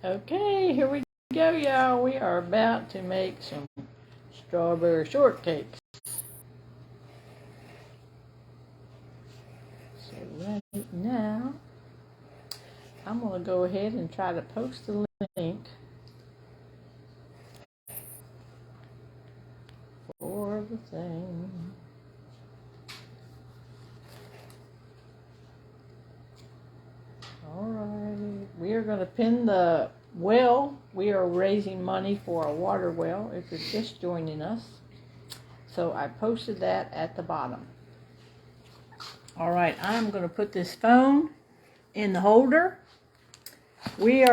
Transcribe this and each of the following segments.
Okay, here we go, y'all. We are about to make some strawberry shortcakes. So right now, I'm going to go ahead and try to post the link for the thing. Alrighty, we are going to pin the well. We are raising money for a water well if you're just joining us. So I posted that at the bottom. Alright, I'm going to put this phone in the holder. We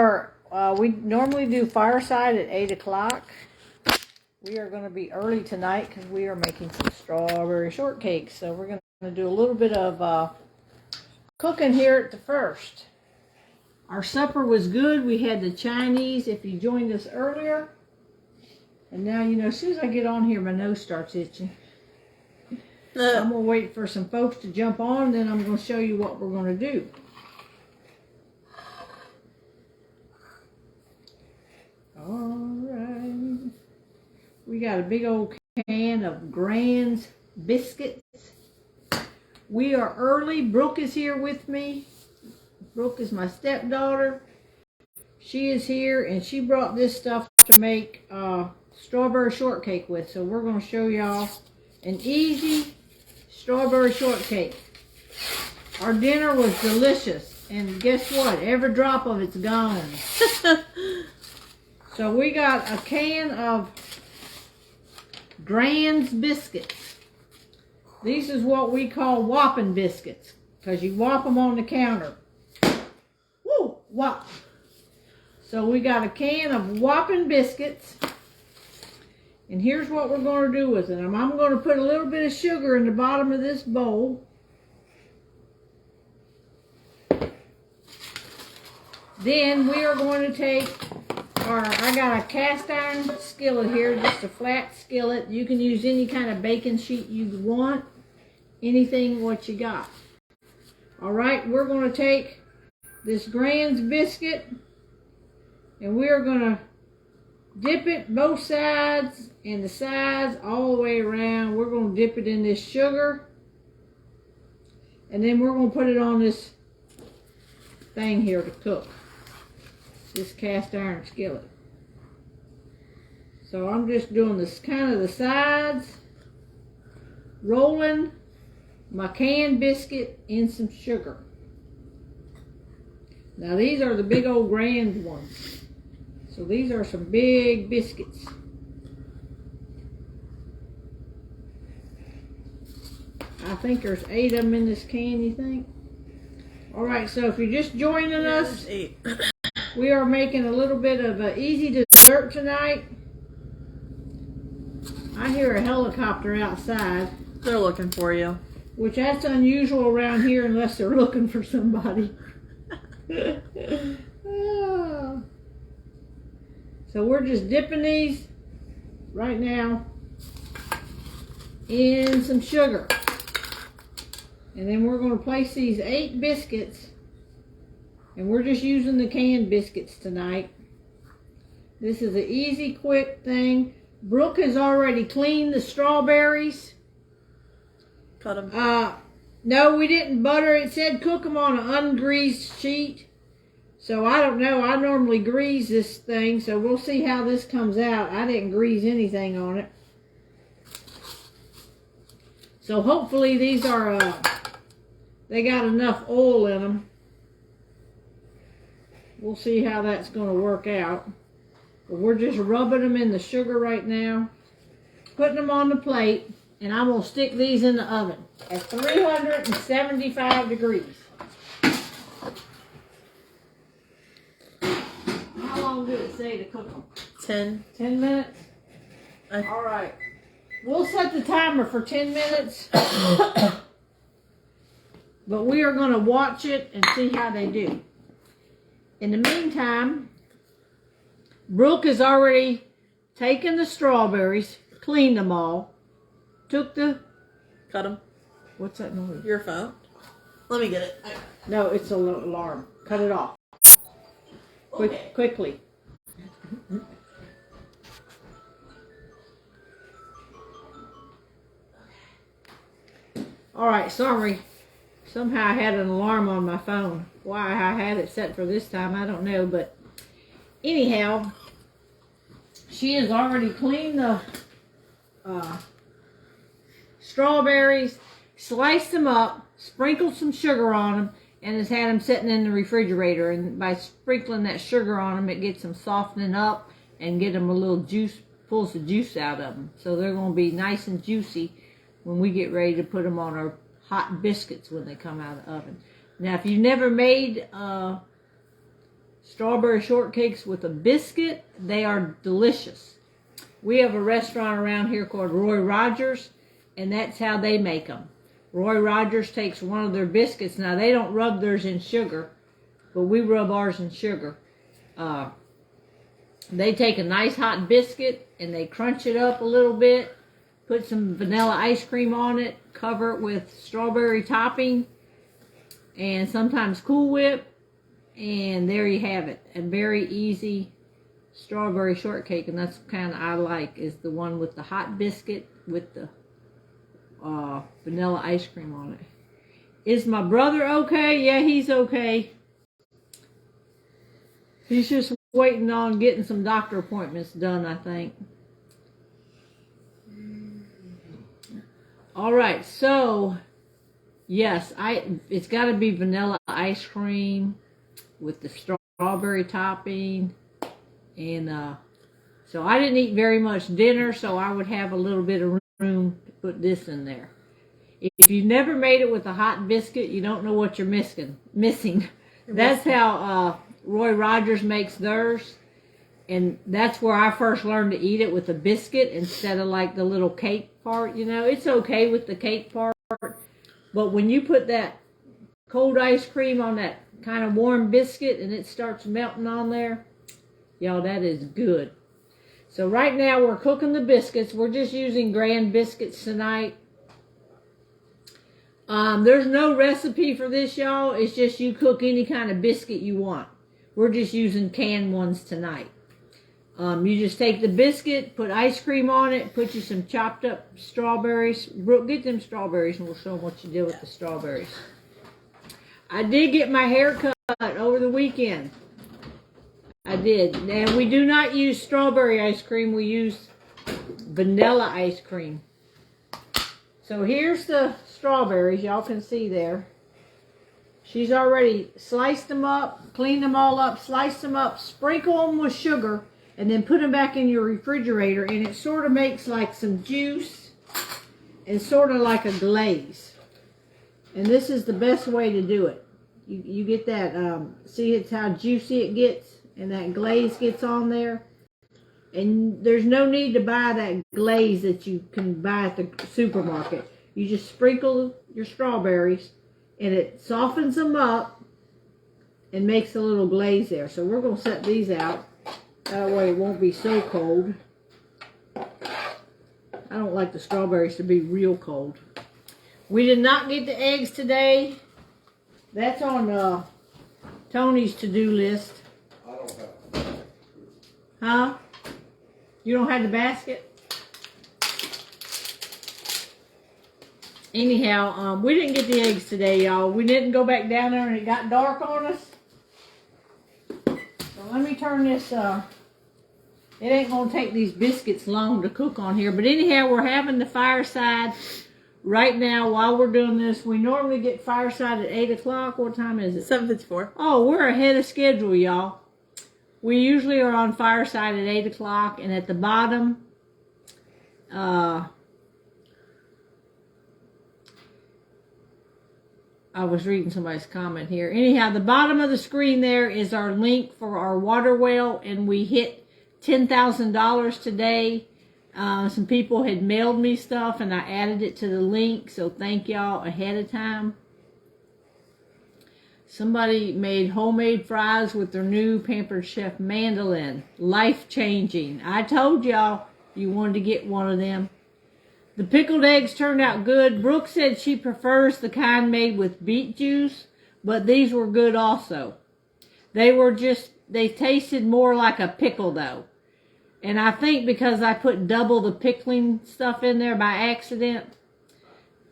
normally do fireside at 8 o'clock. We are going to be early tonight because we are making some strawberry shortcakes. So we're going to do a little bit of cooking here at the first. Our supper was good. We had the Chinese, if you joined us earlier. And now, you know, as soon as I get on here, my nose starts itching. I'm going to wait for some folks to jump on, then I'm going to show you what we're going to do. Alright. We got a big old can of Grand's biscuits. We are early. Brooke is here with me. Brooke is my stepdaughter. She is here, and she brought this stuff to make strawberry shortcake with. So we're going to show y'all an easy strawberry shortcake. Our dinner was delicious, and guess what? Every drop of it's gone. So we got a can of Grand's biscuits. These is what we call whopping biscuits, because you whop them on the counter. Woo! Whop! So we got a can of whopping biscuits. And here's what we're going to do with them. I'm going to put a little bit of sugar in the bottom of this bowl. Then we are going to take I got a cast iron skillet here, just a flat skillet. You can use any kind of baking sheet you want, anything what you got. Alright, we're going to take this Grand's biscuit and we're going to dip it both sides and the sides all the way around. We're going to dip it in this sugar and then we're going to put it on this thing here to cook. This cast iron skillet. So I'm just doing this kind of the sides, rolling my canned biscuit in some sugar. Now these are the big old Grand ones. So these are some big biscuits. I think there's 8 of them in this can, you think? Alright, so if you're just joining us, we are making a little bit of an easy dessert tonight. I hear a helicopter outside. They're looking for you. Which that's unusual around here unless they're looking for somebody. So we're just dipping these right now in some sugar. And then we're going to place these 8 biscuits. And we're just using the canned biscuits tonight. This is an easy, quick thing. Brooke has already cleaned the strawberries. Cut them. No, we didn't butter. It said cook them on an ungreased sheet. So I don't know. I normally grease this thing. So we'll see how this comes out. I didn't grease anything on it. So hopefully these are, they got enough oil in them. We'll see how that's going to work out. But we're just rubbing them in the sugar right now. Putting them on the plate. And I'm going to stick these in the oven at 375 degrees. How long did it say to cook them? 10. 10 minutes? Alright. We'll set the timer for 10 minutes. But we are going to watch it and see how they do. In the meantime, Brooke has already taken the strawberries, cleaned them all, took the... Cut them. What's that noise? Your phone. Let me get it. No, it's an alarm. Cut it off. quickly. All right, sorry. Somehow I had an alarm on my phone. Why I had it set for this time, I don't know. But anyhow, she has already cleaned the strawberries, sliced them up, sprinkled some sugar on them, and has had them sitting in the refrigerator. And by sprinkling that sugar on them, it gets them softening up and get them a little juice, pulls the juice out of them. So they're going to be nice and juicy when we get ready to put them on our hot biscuits when they come out of the oven. Now, if you've never made strawberry shortcakes with a biscuit, they are delicious. We have a restaurant around here called Roy Rogers, and that's how they make them. Roy Rogers takes one of their biscuits. Now, they don't rub theirs in sugar, but we rub ours in sugar. They take a nice hot biscuit, and they crunch it up a little bit, put some vanilla ice cream on it, cover it with strawberry topping, and sometimes Cool Whip, and there you have it. A very easy strawberry shortcake, and that's the kind I like, is the one with the hot biscuit with the vanilla ice cream on it. Is my brother okay? Yeah, he's okay. He's just waiting on getting some doctor appointments done, I think. All right, so yes, it's got to be vanilla ice cream with the strawberry topping, and so I didn't eat very much dinner, so I would have a little bit of room to put this in there. If you've never made it with a hot biscuit, you don't know what you're missing. That's how Roy Rogers makes theirs, and that's where I first learned to eat it, with a biscuit instead of like the little cake part. You know, it's okay with the cake part, but when you put that cold ice cream on that kind of warm biscuit and it starts melting on there, y'all, that is good. So right now we're cooking the biscuits. We're just using Grand biscuits tonight. There's no recipe for this, y'all. It's just you cook any kind of biscuit you want. We're just using canned ones tonight. You just take the biscuit, put ice cream on it, put you some chopped up strawberries. Brooke, get them strawberries and we'll show them what you did with the strawberries. I did get my hair cut over the weekend. I did. And we do not use strawberry ice cream. We use vanilla ice cream. So here's the strawberries. Y'all can see there. She's already sliced them up, cleaned them all up, sliced them up, sprinkle them with sugar, and then put them back in your refrigerator, and it sort of makes like some juice and sort of like a glaze. And this is the best way to do it. You get that, see it's how juicy it gets, and that glaze gets on there. And there's no need to buy that glaze that you can buy at the supermarket. You just sprinkle your strawberries, and it softens them up and makes a little glaze there. So we're going to set these out. That way it won't be so cold. I don't like the strawberries to be real cold. We did not get the eggs today. That's on Tony's to-do list. I don't have it. Huh? You don't have the basket? Anyhow, we didn't get the eggs today, y'all. We didn't go back down there and it got dark on us. So let me turn this, it ain't going to take these biscuits long to cook on here. But anyhow, we're having the fireside right now while we're doing this. We normally get fireside at 8 o'clock. What time is it? 7:54. Oh, we're ahead of schedule, y'all. We usually are on fireside at 8 o'clock, and at the bottom, I was reading somebody's comment here. Anyhow, the bottom of the screen there is our link for our water well, and we hit $10,000 today. Some people had mailed me stuff, and I added it to the link, so thank y'all ahead of time. Somebody made homemade fries with their new Pampered Chef mandolin. Life-changing. I told y'all you wanted to get one of them. The pickled eggs turned out good. Brooke said she prefers the kind made with beet juice, but these were good also. They were just they tasted more like a pickle though. And I think because I put double the pickling stuff in there by accident.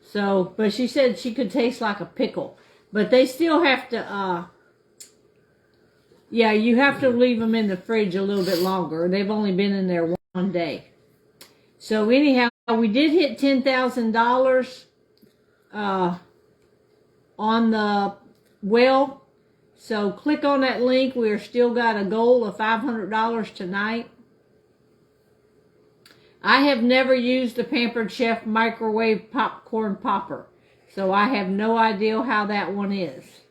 So, but she said she could taste like a pickle. But they still have to, yeah, you have to leave them in the fridge a little bit longer. They've only been in there one day. So anyhow, we did hit $10,000 on the well. So click on that link. We are still got a goal of $500 tonight. I have never used the Pampered Chef microwave popcorn popper, so I have no idea how that one is.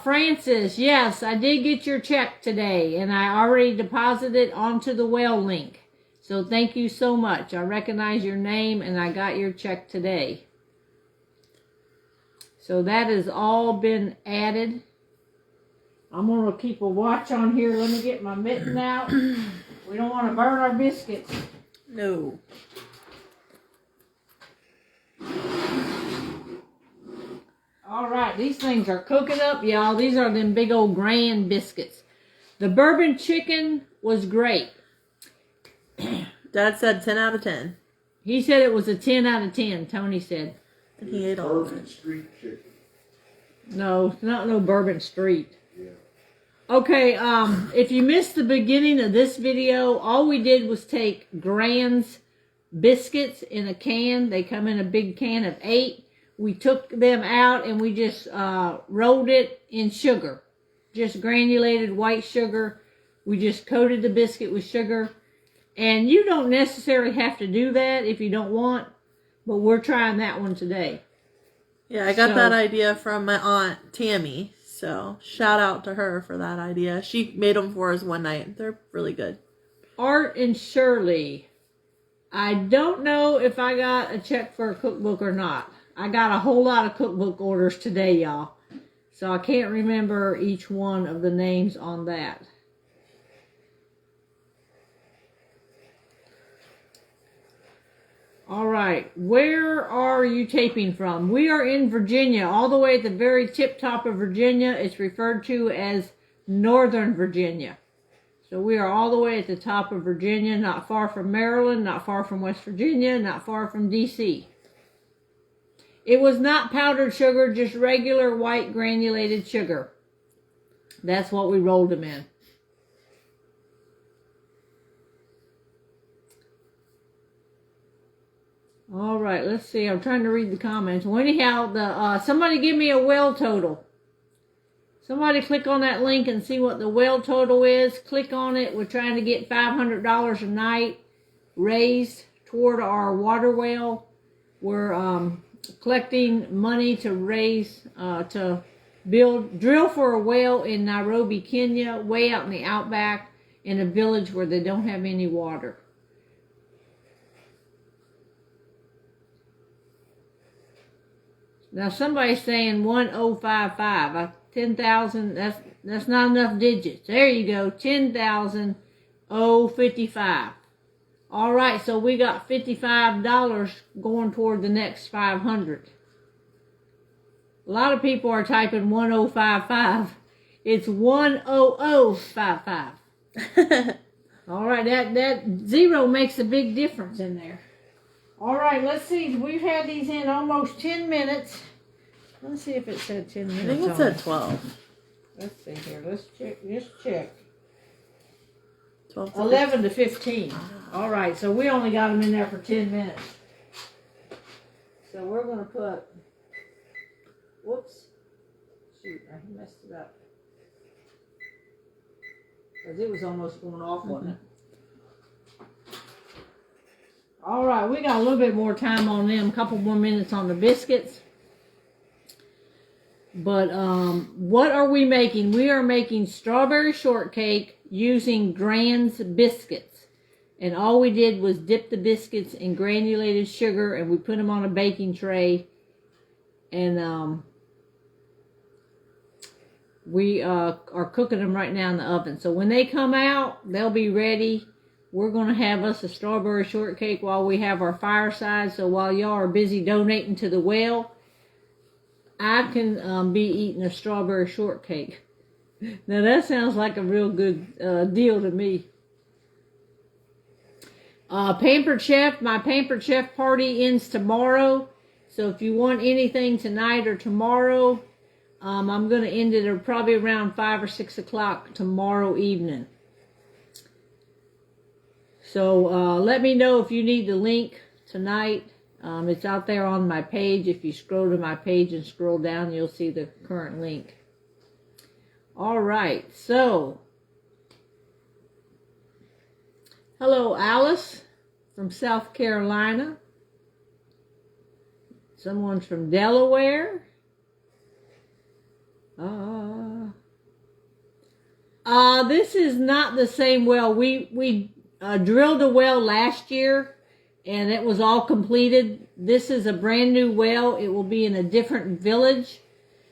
Francis, yes, I did get your check today, and I already deposited it onto the well link. So thank you so much. I recognize your name, and I got your check today. So that has all been added. I'm going to keep a watch on here. Let me get my mitten out. We don't want to burn our biscuits. No. All right, these things are cooking up, y'all. These are them big old grand biscuits. The bourbon chicken was great. Dad said 10 out of 10. He said it was a 10 out of 10, Tony said. And he ate all of Bourbon it. Street chicken. No, it's not no Bourbon Street. Yeah. Okay, if you missed the beginning of this video, all we did was take Grand's biscuits in a can. They come in a big can of 8. We took them out and we just rolled it in sugar. Just granulated white sugar. We just coated the biscuit with sugar. And you don't necessarily have to do that if you don't want, but we're trying that one today. Yeah, I got that idea from my aunt Tammy. So shout out to her for that idea. She made them for us one night. They're really good. Art and Shirley. I don't know if I got a check for a cookbook or not. I got a whole lot of cookbook orders today, y'all. So I can't remember each one of the names on that. All right, where are you taping from? We are in Virginia, all the way at the very tip top of Virginia. It's referred to as Northern Virginia. So we are all the way at the top of Virginia, not far from Maryland, not far from West Virginia, not far from D.C. It was not powdered sugar, just regular white granulated sugar. That's what we rolled them in. All right, let's see. I'm trying to read the comments. Well, anyhow, somebody give me a well total. Somebody click on that link and see what the well total is. Click on it. We're trying to get $500 a night raised toward our water well. We're collecting money to raise, to drill for a well in Nairobi, Kenya, way out in the outback, in a village where they don't have any water. Now somebody's saying 1055. 10,000. That's not enough digits. There you go. 10,055. All right, so we got $55 going toward the next 500. A lot of people are typing 1055. It's 10055. All right, that zero makes a big difference in there. All right, let's see. We've had these in almost 10 minutes. Let's see if it said 10 minutes. I think it said 12. Let's see here. Let's check. Just check. 12 to 11 to 15. All right, so we only got them in there for 10 minutes. So we're going to put, whoops. Shoot, I messed it up. Because it was almost going off, wasn't it? All right, we got a little bit more time on them. A couple more minutes on the biscuits. But what are we making? We are making strawberry shortcake using Grand's biscuits. And all we did was dip the biscuits in granulated sugar and we put them on a baking tray. And we are cooking them right now in the oven. So when they come out, they'll be ready. We're going to have us a strawberry shortcake while we have our fireside. So while y'all are busy donating to the well, I can be eating a strawberry shortcake. Now that sounds like a real good deal to me. Pampered Chef, my Pampered Chef party ends tomorrow. So if you want anything tonight or tomorrow, I'm going to end it probably around 5 or 6 o'clock tomorrow evening. So let me know if you need the link tonight. It's out there on my page. If you scroll to my page and scroll down, you'll see the current link. All right, so hello, Alice from South Carolina. Someone's from Delaware. This is not the same well. We drilled a well last year, and it was all completed. This is a brand new well. It will be in a different village.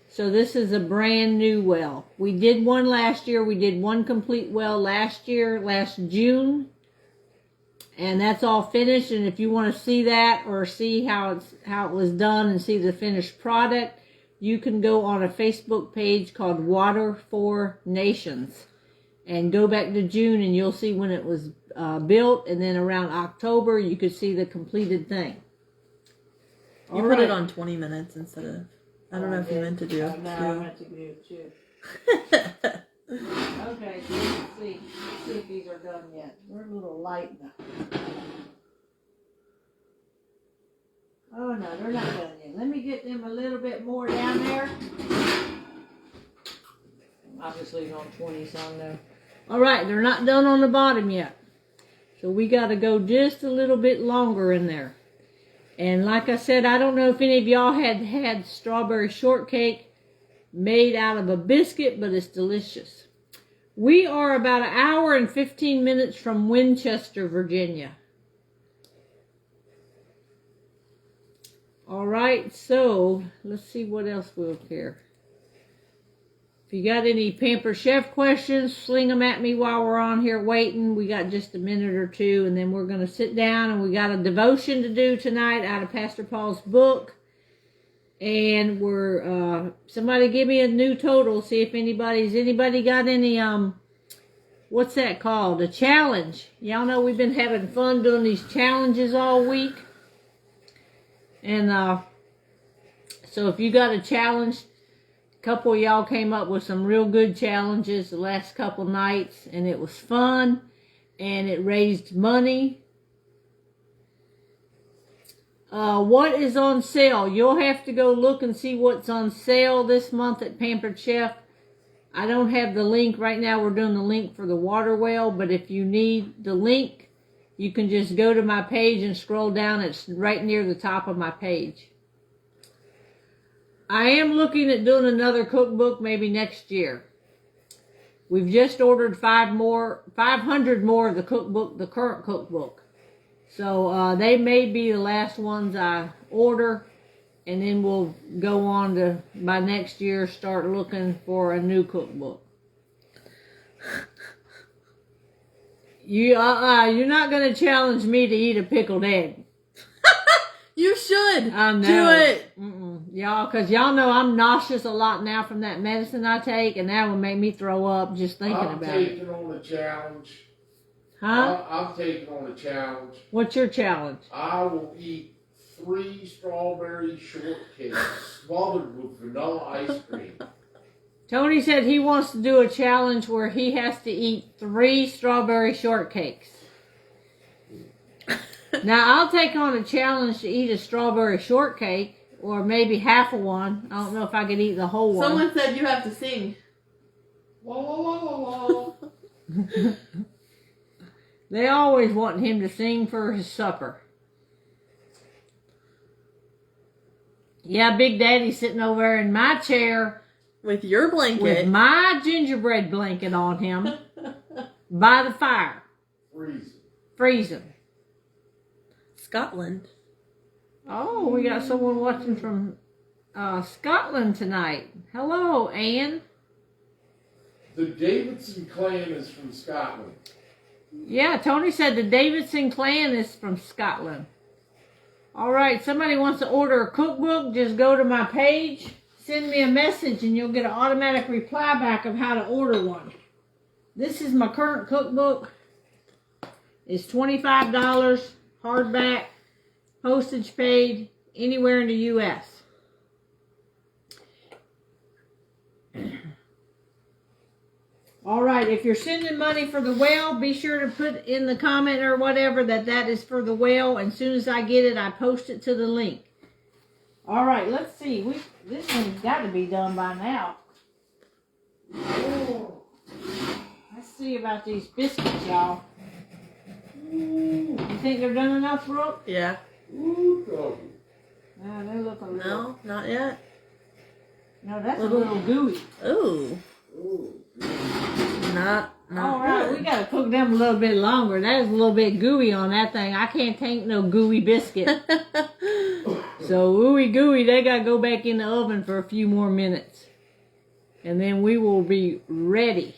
So this is a brand new well. We did one last year. We did one complete well last year, last June. And that's all finished. And if you want to see that or see how it was done and see the finished product, you can go on a Facebook page called Water for Nations. And go back to June and you'll see when it was built. And then around October, you could see the completed thing. You put it on 20 minutes instead of... I don't know if you meant to do. No, I meant to do 2. Okay, so let's see if these are done yet. We're a little light now. Oh no, they're not done yet. Let me get them a little bit more down there. Obviously it's on 20 some though. Alright, they're not done on the bottom yet. So we gotta go just a little bit longer in there. And like I said, I don't know if any of y'all had strawberry shortcake made out of a biscuit, but it's delicious. We are about an hour and 15 minutes from Winchester, Virginia. All right, so let's see what else we'll care. If you got any Pampered Chef questions, sling them at me while we're on here waiting. We got just a minute or two, and then we're going to sit down, and we got a devotion to do tonight out of Pastor Paul's book. And we're, somebody give me a new total, see if anybody got any, what's that called? A challenge. Y'all know we've been having fun doing these challenges all week. And, so if you got a challenge, a couple of y'all came up with some real good challenges the last couple nights, and it was fun, and it raised money. What is on sale? You'll have to go look and see what's on sale this month at Pampered Chef. I don't have the link right now. We're doing the link for the water well, but if you need the link, you can just go to my page and scroll down. It's right near the top of my page. I am looking at doing another cookbook maybe next year. We've just ordered 500 more of the cookbook, the current cookbook. So they may be the last ones I order, and then we'll go on to, by next year, start looking for a new cookbook. You're not going to challenge me to eat a pickled egg. You should. I know. Do it. Y'all, because y'all know I'm nauseous a lot now from that medicine I take, and that will make me throw up just thinking about it. I'm taking on a challenge. Huh? I'm taking on a challenge. What's your challenge? I will eat 3 strawberry shortcakes smothered with vanilla ice cream. Tony said he wants to do a challenge where he has to eat 3 strawberry shortcakes. Now, I'll take on a challenge to eat a strawberry shortcake, or maybe half of one. I don't know if I could eat the whole one. Someone said you have to sing. La la la la la. They always want him to sing for his supper. Yeah, Big Daddy's sitting over there in my chair With your blanket. with my gingerbread blanket on him by the fire. Freezing. Scotland. Oh, we got someone watching from Scotland tonight. Hello, Anne. The Davidson clan is from Scotland. Yeah, Tony said the Davidson clan is from Scotland. All right, somebody wants to order a cookbook, just go to my page, send me a message and you'll get an automatic reply back of how to order one. This is my current cookbook. It's $25, hardback, postage paid, anywhere in the U.S. All right, if you're sending money for the whale, be sure to put in the comment or whatever that is for the whale. And as soon as I get it, I post it to the link. All right, let's see. This one's got to be done by now. Oh, let's see about these biscuits, y'all. You think they're done enough, Brooke? Yeah. Ooh, doggy. No, they look a little. No, not yet. No, that's a little gooey. Ooh. Ooh. Not All right, good. we got to cook them a little bit longer. That is a little bit gooey on that thing. I can't take no gooey biscuit. So, ooey gooey, they got to go back in the oven for a few more minutes. And then we will be ready.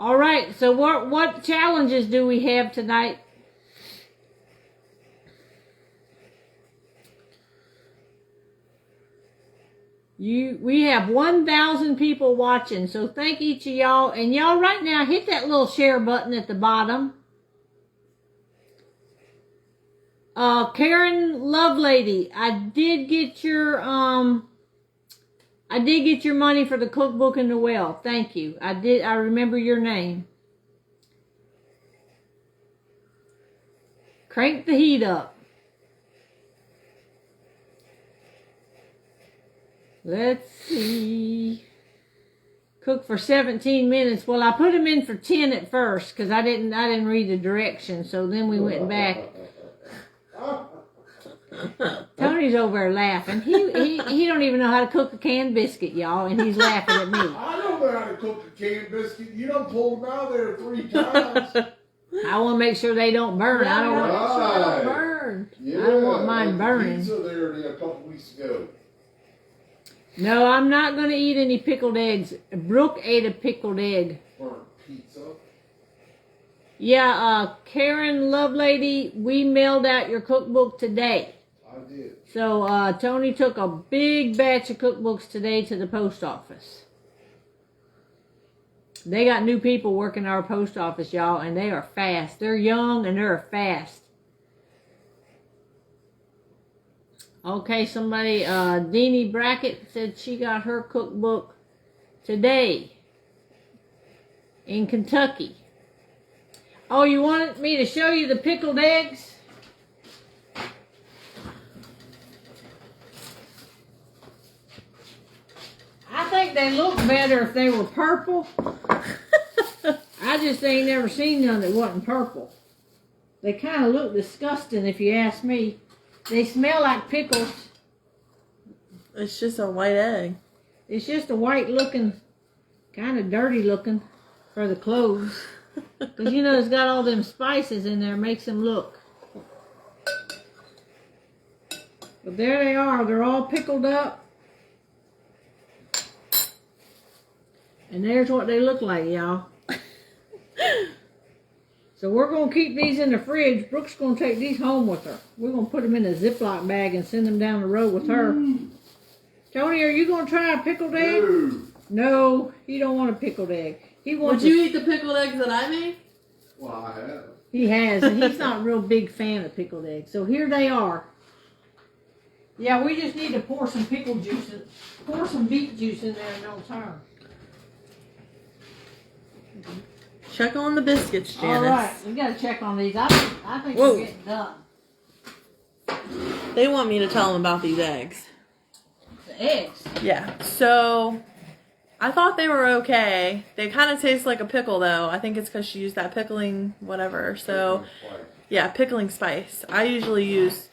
All right, so what challenges do we have tonight? We have 1,000 people watching, so thank each of y'all. And y'all right now, hit that little share button at the bottom. Karen Lovelady, I did get your money for the cookbook and the well. Thank you. I remember your name. Crank the heat up. Let's see. Cook for 17 minutes. Well, I put them in for 10 at first because I didn't read the directions. So then we went back. Tony's over there laughing. He don't even know how to cook a canned biscuit, y'all, and he's laughing at me. I don't know how to cook a canned biscuit. You done pulled them out of there 3 times. I want to make sure they don't burn. I don't want. Right. Burn. Yeah, I don't want mine like the burning. Pizza there a couple weeks ago. No, I'm not going to eat any pickled eggs. Brooke ate a pickled egg. Burnt pizza. Yeah, Karen Lovelady, we mailed out your cookbook today. I did. So Tony took a big batch of cookbooks today to the post office. They got new people working our post office, y'all, and they are fast. They're young and they're fast. Okay, somebody, Deanie Brackett said she got her cookbook today in Kentucky. Oh, you wanted me to show you the pickled eggs? I think they look better if they were purple. I just ain't never seen none that wasn't purple. They kind of look disgusting if you ask me. They smell like pickles. It's just a white egg. It's just a white looking, kind of dirty looking for the clothes. Because you know it's got all them spices in there, makes them look. But there they are. They're all pickled up. And there's what they look like, y'all. So we're going to keep these in the fridge. Brooke's going to take these home with her. We're going to put them in a Ziploc bag and send them down the road with her. Tony, are you going to try a pickled egg? No, he don't want a pickled egg. He wants. Would you eat the pickled eggs that I made? Well, I have. He has, and he's not a real big fan of pickled eggs. So here they are. Yeah, we just need to pour some pickle juice in, pour some beet juice in there and it'll turn. Check on the biscuits, Janice. All right, we got to check on these. I think Whoa. we're getting done. They want me to tell them about these eggs. The eggs. Yeah, so I thought they were okay. They kind of taste like a pickle, though. I think it's because she used that pickling whatever. So, yeah, pickling spice. I usually use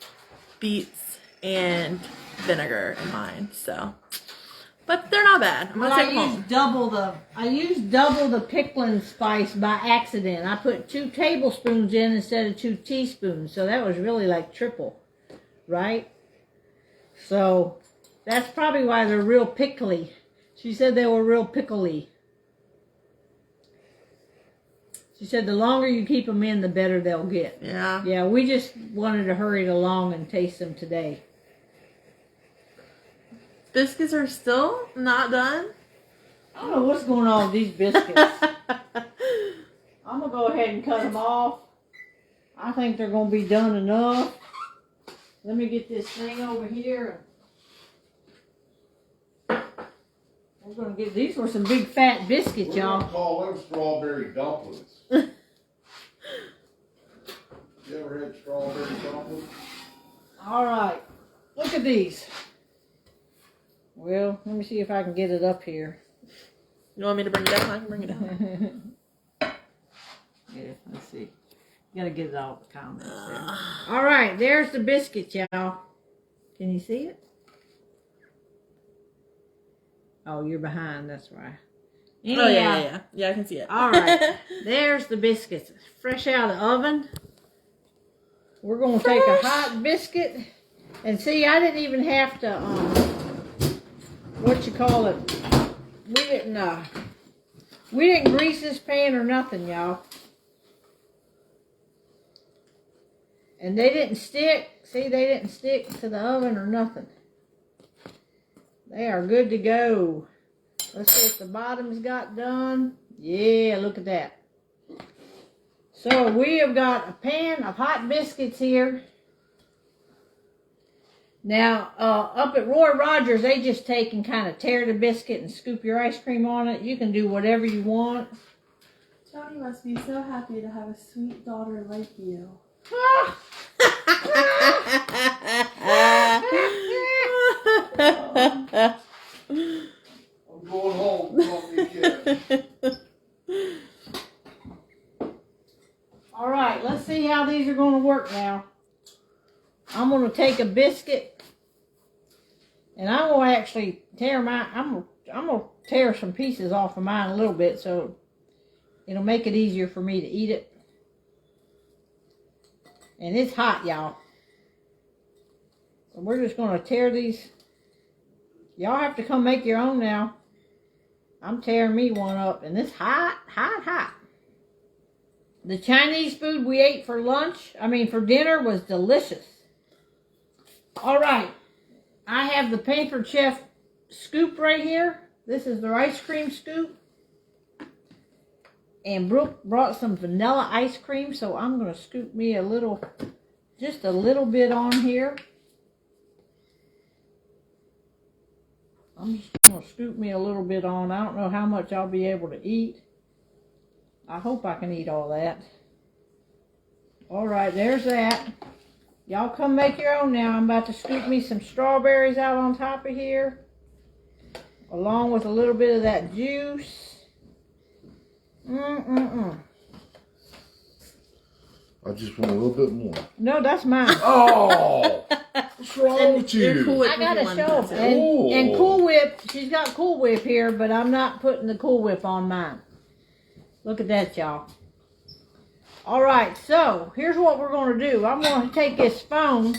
beets and vinegar in mine, so. But they're not bad. I'm But gonna take them home. I used double the pickling spice by accident. I put 2 tablespoons in instead of 2 teaspoons. So that was really like triple, right? So that's probably why they're real pickly. She said they were real pickly. She said the longer you keep them in, the better they'll get. Yeah. Yeah, we just wanted to hurry it along and taste them today. biscuits are still not done? I don't know what's going on with these biscuits. I'm going to go ahead and cut them off. I think they're going to be done enough. Let me get this thing over here. We're going to get, these were some big fat biscuits, We're y'all. gonna call them strawberry dumplings. You ever had strawberry dumplings? All right. Look at these. Well, let me see if I can get it up here. You want me to bring it down? I can bring it down. Yeah, let's see. Gotta get it all the comments there. All right, there's the biscuit, y'all. Can you see it? Oh, you're behind, that's why. Anyhow, Oh, yeah. Yeah, I can see it. all right, there's the biscuits. Fresh out of the oven. We're going to take a hot biscuit. And see, I didn't even have to, what you call it? We didn't grease this pan or nothing, y'all. And they didn't stick. See, they didn't stick to the oven or nothing. They are good to go. Let's see if the bottom's got done. Yeah, look at that. So we have got a pan of hot biscuits here. Now, up at Roy Rogers, they just take and kind of tear the biscuit and scoop your ice cream on it. You can do whatever you want. Tony must be so happy to have a sweet daughter like you. I'm going home. Don't be kidding. All right, let's see how these are going to work now. I'm going to take a biscuit, and I'm going to actually tear mine. I'm going to tear some pieces off of mine a little bit, so it'll make it easier for me to eat it. And it's hot, y'all. So we're just going to tear these. Y'all have to come make your own now. I'm tearing me one up, and it's hot, hot, hot. The Chinese food we ate for for dinner was delicious. All right. I have the Painted Chef scoop right here. This is their ice cream scoop. And Brooke brought some vanilla ice cream, so I'm going to scoop me just a little bit on here. I'm just going to scoop me a little bit on. I don't know how much I'll be able to eat. I hope I can eat all that. All right, there's that. Y'all come make your own now. I'm about to scoop me some strawberries out on top of here, along with a little bit of that juice. I just want a little bit more. No, that's mine. Oh! What's wrong with you? Cool Whip I got to if you show want them. that. And Cool Whip, she's got Cool Whip here, but I'm not putting the Cool Whip on mine. Look at that, y'all. All right, so here's what we're going to do. I'm going to take this phone,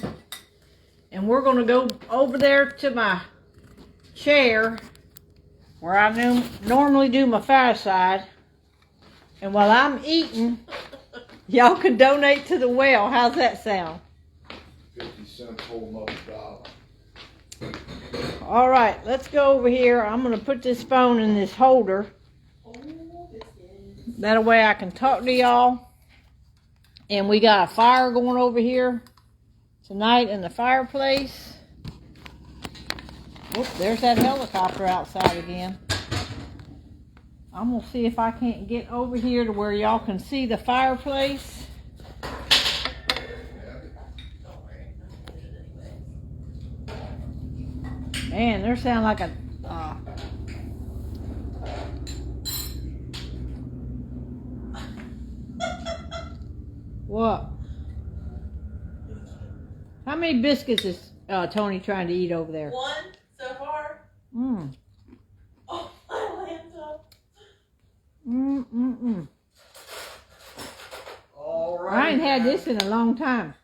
and we're going to go over there to my chair where I normally do my fireside. And while I'm eating, y'all can donate to the well. How's that sound? 50 cents holding up a dollar. All right, let's go over here. I'm going to put this phone in this holder. That way I can talk to y'all. And we got a fire going over here tonight in the fireplace. Whoops, there's that helicopter outside again. I'm going to see if I can't get over here to where y'all can see the fireplace. Man, there sound like a... What? How many biscuits is Tony trying to eat over there? One so far. Oh, my laptop. All right. I ain't had this in a long time.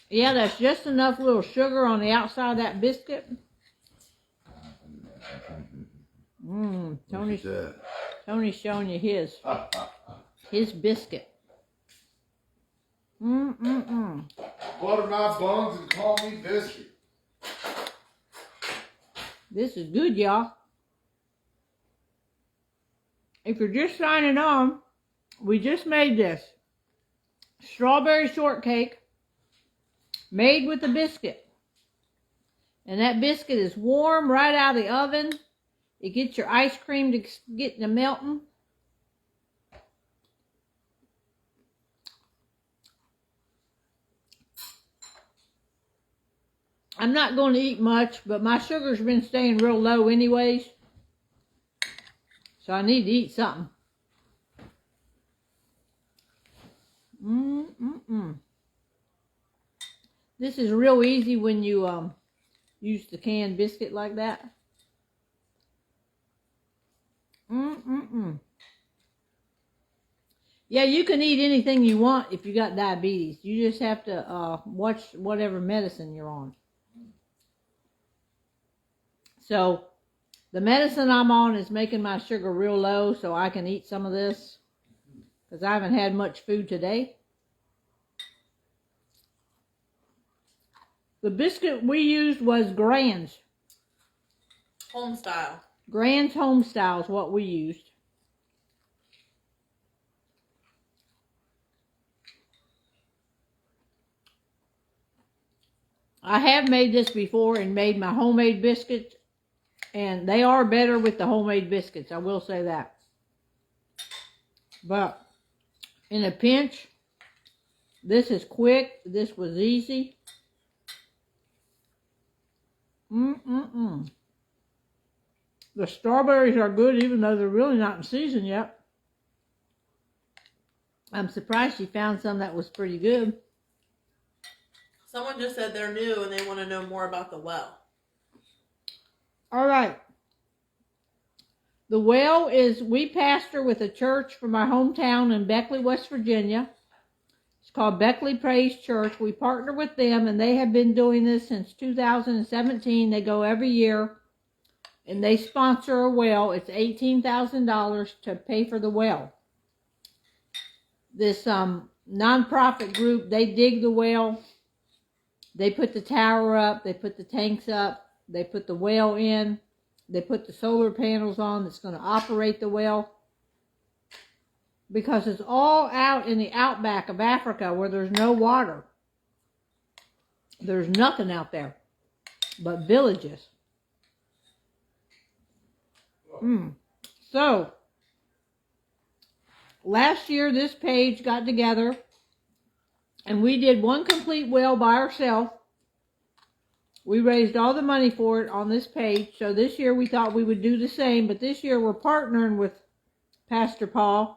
Yeah, that's just enough little sugar on the outside of that biscuit. Tony's showing you his biscuit. Butter my buns and call me biscuit. This is good, y'all. If you're just signing on, we just made this strawberry shortcake made with a biscuit. And that biscuit is warm right out of the oven. It gets your ice cream to get to melting. I'm not going to eat much, but my sugar's been staying real low anyways. So I need to eat something. This is real easy when you use the canned biscuit like that. Yeah, you can eat anything you want if you got diabetes. You just have to watch whatever medicine you're on. So the medicine I'm on is making my sugar real low so I can eat some of this because I haven't had much food today. The biscuit we used was Grand's. Home style. Grand's Home Style is what we used. I have made this before and made my homemade biscuits, and they are better with the homemade biscuits, I will say that. But in a pinch, this is quick, this was easy. The strawberries are good even though they're really not in season yet. I'm surprised she found some that was pretty good. Someone just said they're new and they want to know more about the well. All right. The well is, we pastor with a church from our hometown in Beckley, West Virginia. It's called Beckley Praise Church. We partner with them, and they have been doing this since 2017. They go every year, and they sponsor a well. It's $18,000 to pay for the well. This nonprofit group, they dig the well. They put the tower up. They put the tanks up. They put the well in. They put the solar panels on that's going to operate the well. Because it's all out in the outback of Africa where there's no water. There's nothing out there but villages. So, last year this page got together and we did one complete well by ourselves. We raised all the money for it on this page. So this year we thought we would do the same, but this year we're partnering with Pastor Paul.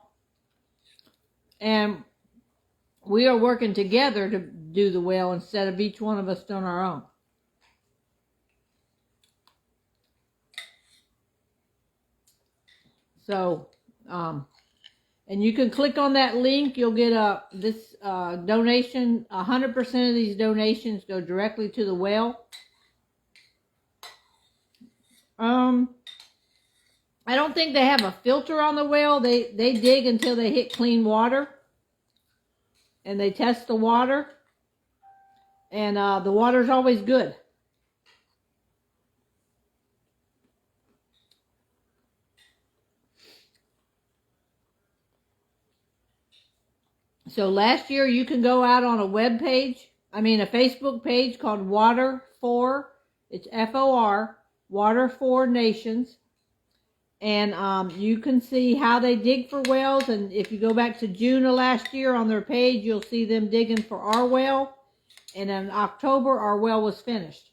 And we are working together to do the well instead of each one of us doing our own. So, and you can click on that link. You'll get this donation. 100% of these donations go directly to the well. I don't think they have a filter on the well. They dig until they hit clean water. And they test the water. And the water's always good. So last year you can go out on a Facebook page called Water For, it's F-O-R, Water For Nations. And you can see how they dig for wells. And if you go back to June of last year on their page, you'll see them digging for our well. And in October, our well was finished.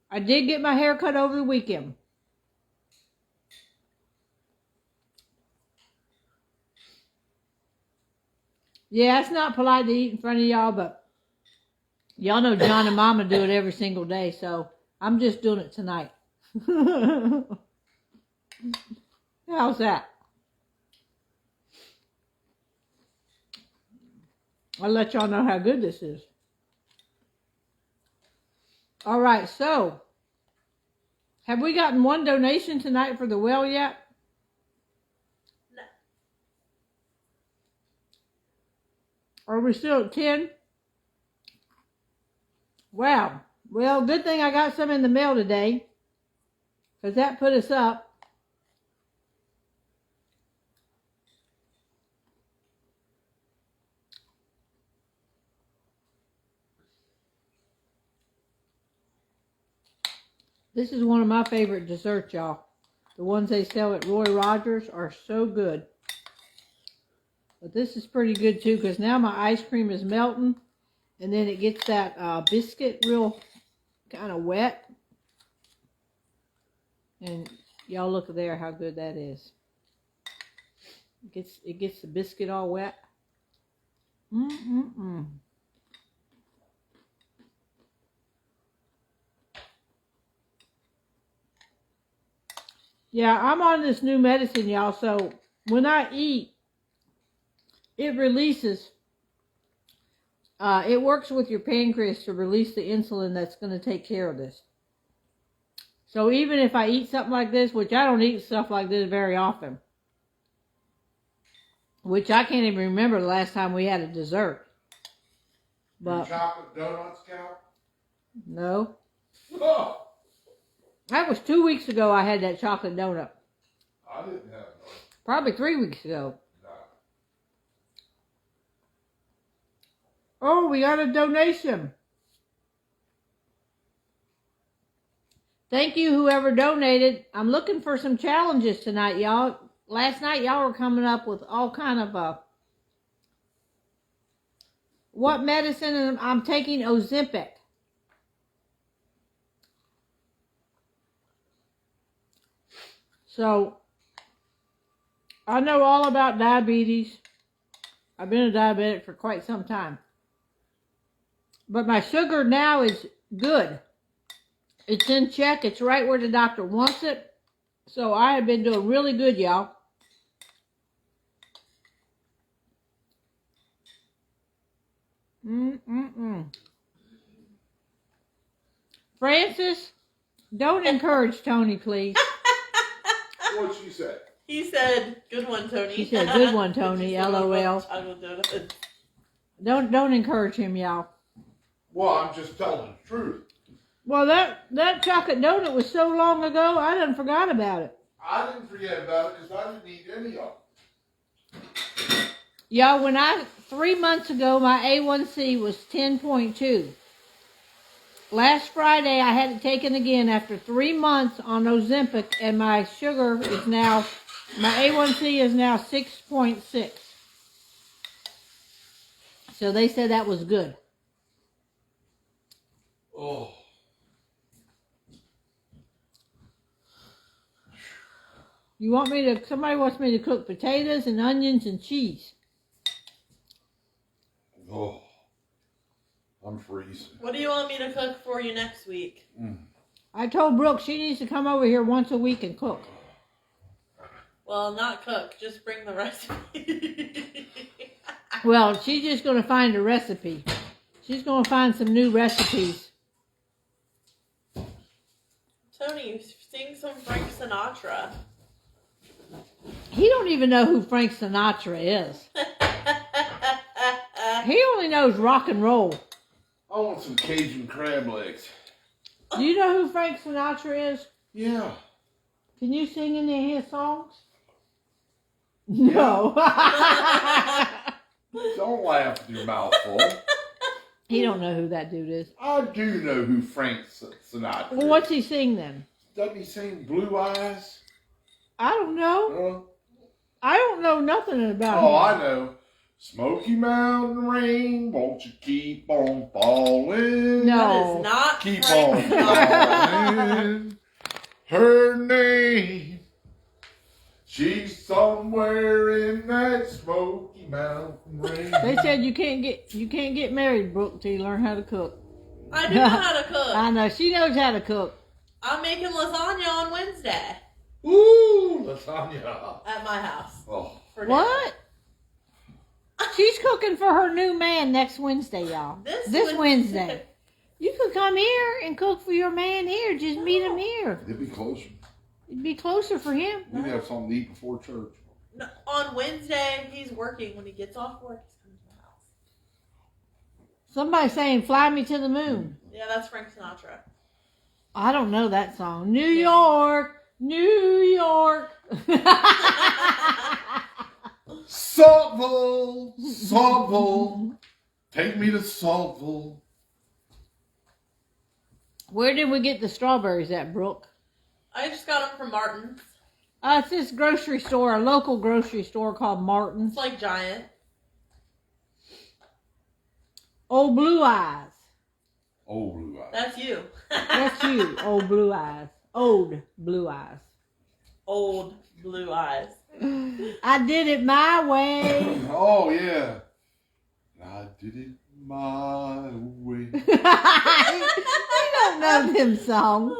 I did get my hair cut over the weekend. Yeah, it's not polite to eat in front of y'all, but y'all know John and Mama do it every single day. So I'm just doing it tonight. How's that? I'll let y'all know how good this is. All right, so have we gotten one donation tonight for the well yet? Are we still at 10? Wow. Well, good thing I got some in the mail today, because that put us up. This is one of my favorite desserts, y'all. The ones they sell at Roy Rogers are so good. But this is pretty good too, because now my ice cream is melting, and then it gets that biscuit real kind of wet. And y'all look there how good that is. It gets the biscuit all wet. Yeah, I'm on this new medicine, y'all, so when I eat, it releases, it works with your pancreas to release the insulin that's going to take care of this. So even if I eat something like this, which I don't eat stuff like this very often, which I can't even remember the last time we had a dessert. But chocolate donuts count? No. Oh, That was 2 weeks ago I had that chocolate donut. I didn't have none. Probably 3 weeks ago. No. Oh, we got a donation. Thank you, whoever donated. I'm looking for some challenges tonight, y'all. Last night, y'all were coming up with all kind of what medicine? I'm taking Ozempic. So, I know all about diabetes. I've been a diabetic for quite some time. But my sugar now is good. It's in check. It's right where the doctor wants it. So I have been doing really good, y'all. Francis, don't encourage Tony, please. What'd she say? He said, "Good one, Tony." She said, "Good one, Tony." LOL. Don't encourage him, y'all. Well, I'm just telling the truth. Well, that chocolate donut was so long ago, I done forgot about it. I didn't forget about it because I didn't eat any of it. Y'all, 3 months ago, my A1C was 10.2. Last Friday, I had it taken again after 3 months on Ozempic, and my sugar is now, my A1C is now 6.6. So they said that was good. Oh. You want me to, somebody wants me to cook potatoes and onions and cheese. Oh. I'm freezing. What do you want me to cook for you next week? I told Brooke she needs to come over here once a week and cook. Well, not cook, just bring the recipe. Well, she's just going to find a recipe. She's going to find some new recipes. Tony, sing some Frank Sinatra. He don't even know who Frank Sinatra is. He only knows rock and roll. I want some Cajun crab legs. Do you know who Frank Sinatra is? Yeah. Can you sing any of his songs? No. Don't laugh with your mouth full. He don't know who that dude is. I do know who Frank Sinatra is. Well, what's he sing then? Doesn't he sing Blue Eyes? I don't know. I don't know nothing about him. Oh, I know. Smoky Mountain Rain, won't you keep on falling? No. That is not Keep Frank on falling. Her name, she's somewhere in that Smoky Mountain Rain. They said you can't get married, Brooke, till you learn how to cook. I do know how to cook. I know, she knows how to cook. I'm making lasagna on Wednesday. Ooh, lasagna. At my house. Oh. For dinner. What? She's cooking for her new man next Wednesday, y'all. This Wednesday. You could come here and cook for your man here. Just meet him here. It'd be closer. It'd be closer for him. We'd have something to eat before church. No, on Wednesday, he's working. When he gets off work, he's coming to the house. Somebody saying "Fly Me to the Moon." Yeah, that's Frank Sinatra. I don't know that song. New York, New York. Saltville, Saltville, take me to Saltville. Where did we get the strawberries at, Brooke? I just got them from Martin's. It's this grocery store, a local grocery store called Martin's. It's like giant. Old Blue Eyes. Old Blue Eyes. That's you. That's you, Old Blue Eyes. Old Blue Eyes. Old Blue Eyes. I did it my way. Oh, yeah. I did it my way. You don't know them songs.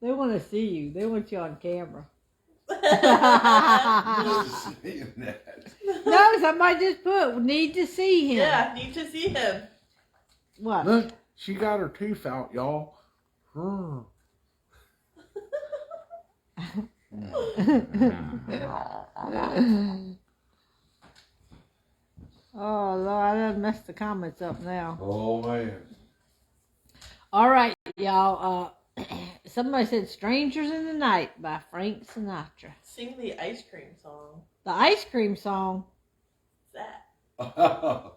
They want to see you. They want you on camera. Just saying that. No, somebody just put, need to see him. Yeah, need to see him. What? Look, she got her tooth out, y'all. Oh, Lord, I done messed the comments up now. Oh, man. All right, y'all. Somebody said Strangers in the Night by Frank Sinatra. Sing the ice cream song. The ice cream song. What's that?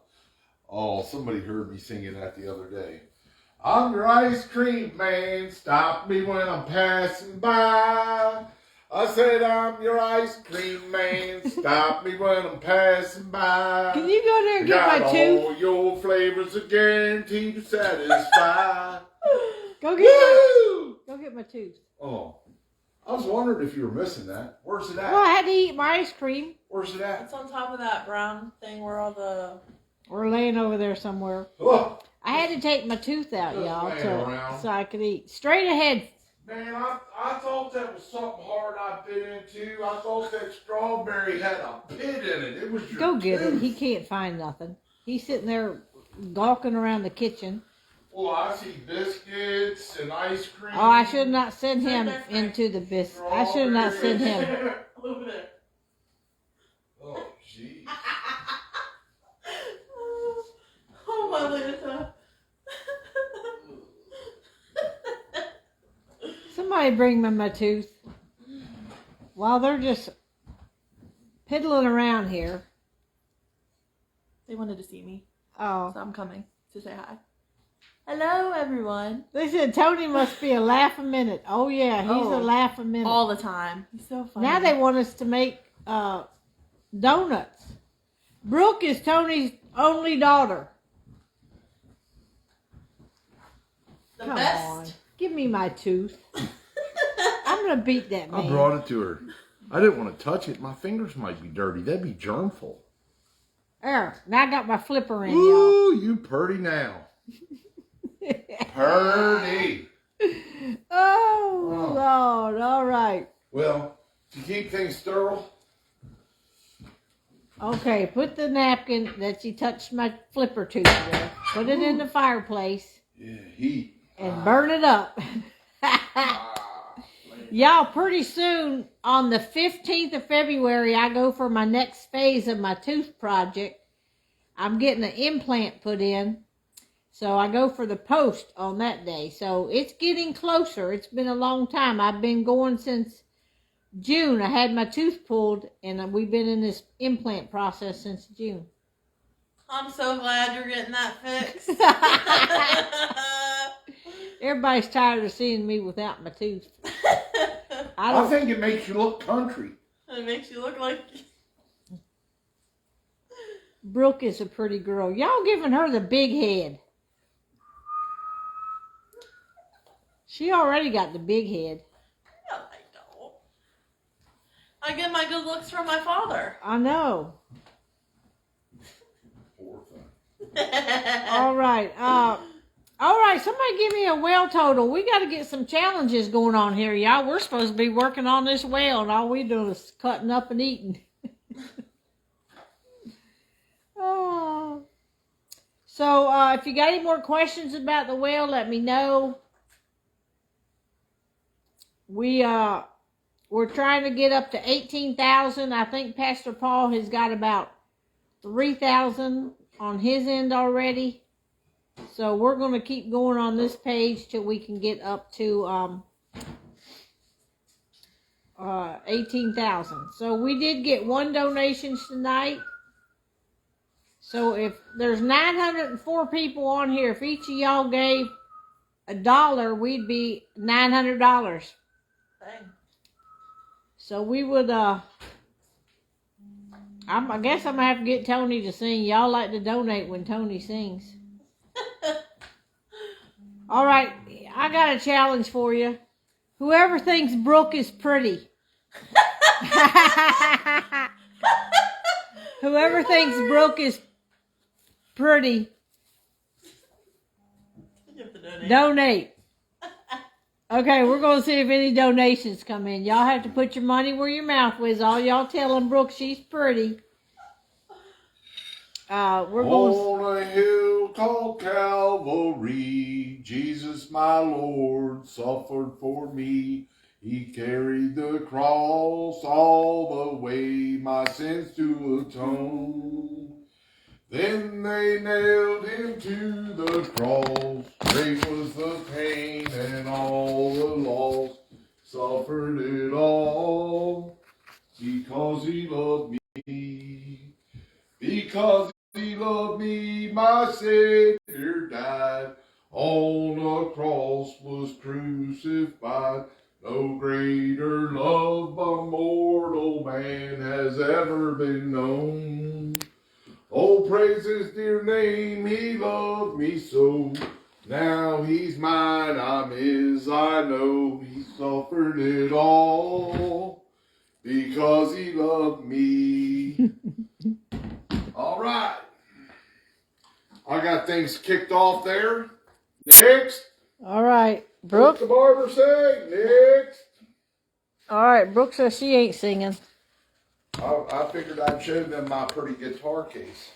Oh, somebody heard me singing that the other day. I'm your ice cream man. Stop me when I'm passing by. I said I'm your ice cream man. Stop me when I'm passing by. Can you go there and get my tooth? All your flavors are guaranteed to satisfy. Go get my, Woo! go get my tooth. Oh, I was wondering if you were missing that. Where's it at? Well, I had to eat my ice cream. Where's it at? It's on top of that brown thing where all the... We're laying over there somewhere. Oh, I had to take my tooth out, Just y'all, laying around. so I could eat. Straight ahead. man, I thought that was something hard I bit into. I thought that strawberry had a pit in it. It was your Go get it. tooth. He can't find nothing. He's sitting there gawking around the kitchen. Well, I see biscuits and ice cream. Oh, I should not send him into the biscuit. I should not send him. Over there. Oh, jeez. Oh, my Lanta. Somebody bring me my tooth. While they're just piddling around here. They wanted to see me, Oh. so I'm coming to say hi. Hello, everyone. They said Tony must be a laugh a minute. Oh, yeah, he's a Oh, laugh a minute. All the time. He's so funny. Now they want us to make donuts. Brooke is Tony's only daughter. the Come best. on. Give me my tooth. I'm going to beat that man. I brought it to her. I didn't want to touch it. My fingers might be dirty. That'd be germful. There. Now I got my flipper in, y'all. Ooh, you purty now. Purdy. Oh, Lord. All right. Well, to keep things sterile. Okay, put the napkin that you touched my flipper tooth with. Put it in the fireplace Yeah, heat. and burn it up. Y'all, pretty soon, on the 15th of February, I go for my next phase of my tooth project. I'm getting an implant put in. So I go for the post on that day. So it's getting closer. It's been a long time. I've been going since June. I had my tooth pulled, and we've been in this implant process since June. I'm so glad you're getting that fixed. Everybody's tired of seeing me without my tooth. I think it makes you look country. It makes you look like... Brooke is a pretty girl. Y'all giving her the big head. She already got the big head. No, I don't. I get my good looks from my father. I know. Poor thing. All right. Somebody give me a whale total. We got to get some challenges going on here, y'all. We're supposed to be working on this whale, and all we do is cutting up and eating. Oh. So, if you got any more questions about the whale, let me know. We're trying to get up to 18,000. I think Pastor Paul has got about 3,000 on his end already. So we're going to keep going on this page till we can get up to 18,000. So we did get one donation tonight. So if there's 904 people on here, if each of y'all gave $1, we'd be $900. Dang. So we would, I guess I'm gonna have to get Tony to sing. Y'all like to donate when Tony sings. All right, I got a challenge for you. Whoever thinks Brooke is pretty. Whoever thinks Brooke is pretty, You have to donate. donate. Okay, we're going to see if any donations come in. Y'all have to put your money where your mouth is. All y'all telling Brooke she's pretty. We're going On a hill called Calvary, Jesus my Lord suffered for me. He carried the cross all the way, my sins to atone. Then they nailed him to the cross. Great was the pain and all the loss. Suffered it all because he loved me. Because he loved me, my Savior died. On a cross was crucified. No greater love by mortal man has ever been known. Oh, praise his dear name, he loved me so. Now he's mine, I'm his, I know. He suffered it all because he loved me. All right. I got things kicked off there. Next. All right, What's Brooke. the barber say? Next. All right, Brooke says she ain't singing. I figured I'd show them my pretty guitar case.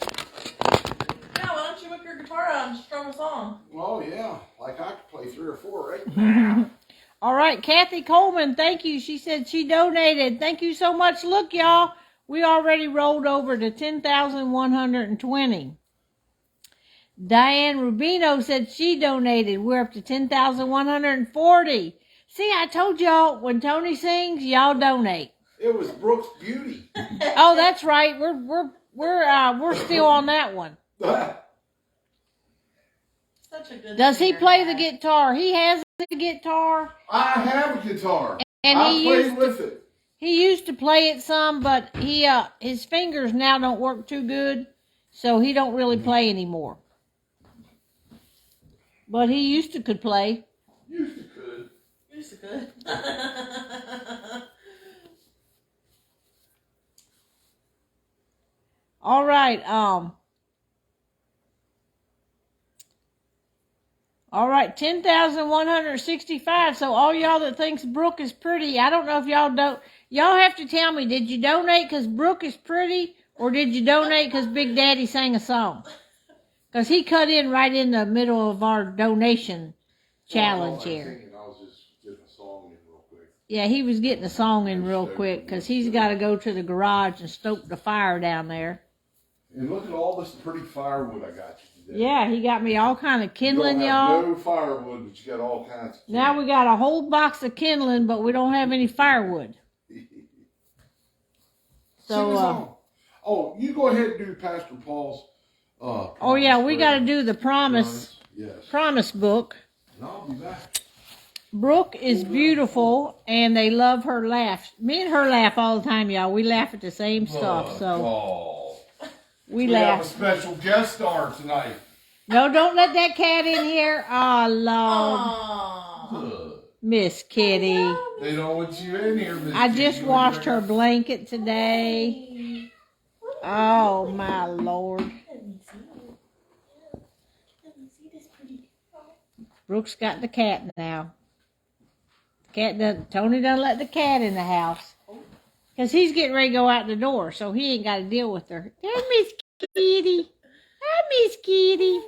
Yeah, why don't you whip your guitar out and strum a song? Oh, yeah. Like I could play 3 or 4 right now. All right, Kathy Coleman, thank you. She said she donated. Thank you so much. Look, y'all, we already rolled over to 10,120. Diane Rubino said she donated. We're up to 10,140. See, I told y'all when Tony sings, y'all donate. It was Brooks Beauty. Oh, that's right. We're still on that one. Such a good Does he singer, play the Dad. guitar? He has the guitar. I have a guitar. And I he played used with it. He used to play it some, but his fingers now don't work too good, so he don't really play anymore. But he used to could play. Used to could. Used to good. All right, all right, 10,165. So all y'all that thinks Brooke is pretty, I don't know if y'all don't. Y'all have to tell me, did you donate because Brooke is pretty, or did you donate because Big Daddy sang a song? Because he cut in right in the middle of our donation challenge here. I was just getting a song in real quick. Yeah, he was getting a song in real quick because he's got to go to the garage and stoke the fire down there. And look at all this pretty firewood I got you today. Yeah, he got me all kind of kindling, you don't have y'all. no firewood, but you got all kinds of Now we got a whole box of kindling, but we don't have any firewood. Sing a song. Oh, you go ahead and do Pastor Paul's. Oh yeah, we got to do the promise book. And I'll be back. Brooke is beautiful, and they love her laugh. Me and her laugh all the time, y'all. We laugh at the same stuff, so we We have a laugh. special guest star tonight. No, don't let that cat in here. Oh, Lord. Aww. Miss Kitty. They don't want you in here, Miss I Kitty. just washed her blanket today. Oh, my Lord. Brooke's got the cat now. Tony doesn't let the cat in the house. Because he's getting ready to go out the door, so he ain't got to deal with her. There's Miss Kitty. Hi, Miss Kitty.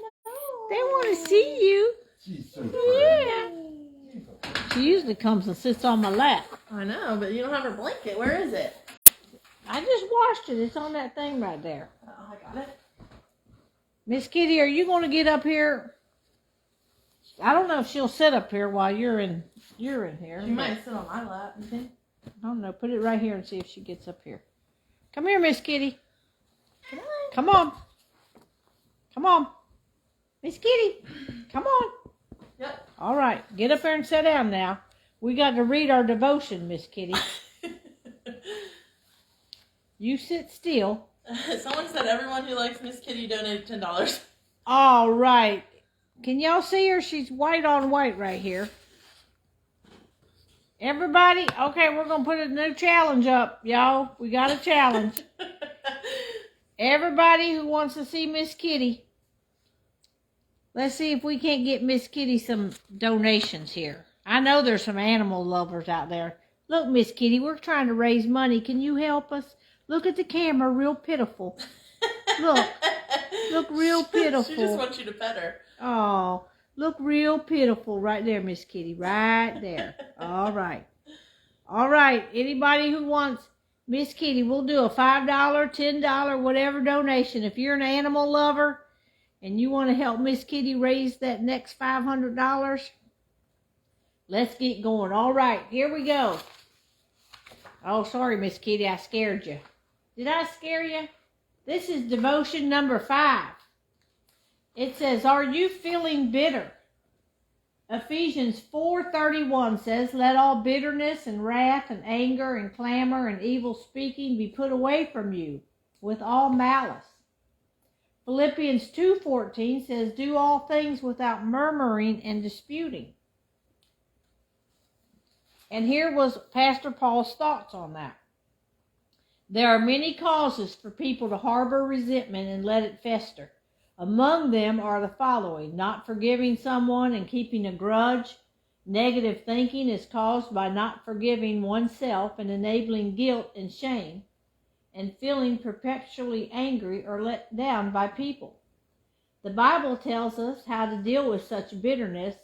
They want to see you. She's so pretty. Yeah. She usually comes and sits on my lap. I know, but you don't have her blanket. Where is it? I just washed it. It's on that thing right there. Oh, I got it. Miss Kitty, are you going to get up here? I don't know if she'll sit up here while you're in here. She might sit on my lap, you think? I don't know. Put it right here and see if she gets up here. Come here, Miss Kitty. Come on. Come on. Miss Kitty. Come on. Yep. All right. Get up there and sit down now. We got to read our devotion, Miss Kitty. You sit still. Someone said everyone who likes Miss Kitty donated $10. All right. Can y'all see her? She's white on white right here. Everybody, okay, we're going to put a new challenge up, y'all. We got a challenge. Everybody who wants to see Miss Kitty, let's see if we can't get Miss Kitty some donations here. I know there's some animal lovers out there. Look, Miss Kitty, we're trying to raise money. Can you help us? Look at the camera, real pitiful. Look real pitiful. She just wants you to pet her. Oh, look real pitiful right there, Miss Kitty, right there. All right. All right, anybody who wants Miss Kitty, we'll do a $5, $10, whatever donation. If you're an animal lover and you want to help Miss Kitty raise that next $500, let's get going. All right, here we go. Oh, sorry, Miss Kitty, I scared you. Did I scare you? This is devotion number 5. It says, are you feeling bitter? Ephesians 4:31 says, let all bitterness and wrath and anger and clamor and evil speaking be put away from you with all malice. Philippians 2:14 says, do all things without murmuring and disputing. And here was Pastor Paul's thoughts on that. There are many causes for people to harbor resentment and let it fester. Among them are the following: not forgiving someone and keeping a grudge. Negative thinking is caused by not forgiving oneself and enabling guilt and shame, and feeling perpetually angry or let down by people. The Bible tells us how to deal with such bitterness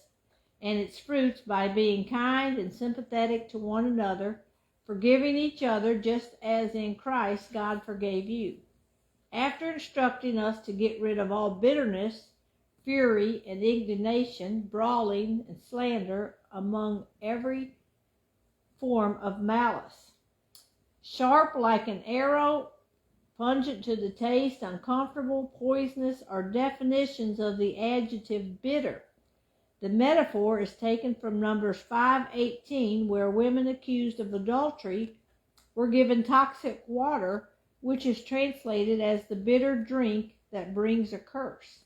and its fruits by being kind and sympathetic to one another, forgiving each other just as in Christ God forgave you. After instructing us to get rid of all bitterness, fury, and indignation, brawling, and slander, among every form of malice. Sharp like an arrow, pungent to the taste, uncomfortable, poisonous are definitions of the adjective bitter. The metaphor is taken from Numbers 5:18, where women accused of adultery were given toxic water, which is translated as the bitter drink that brings a curse.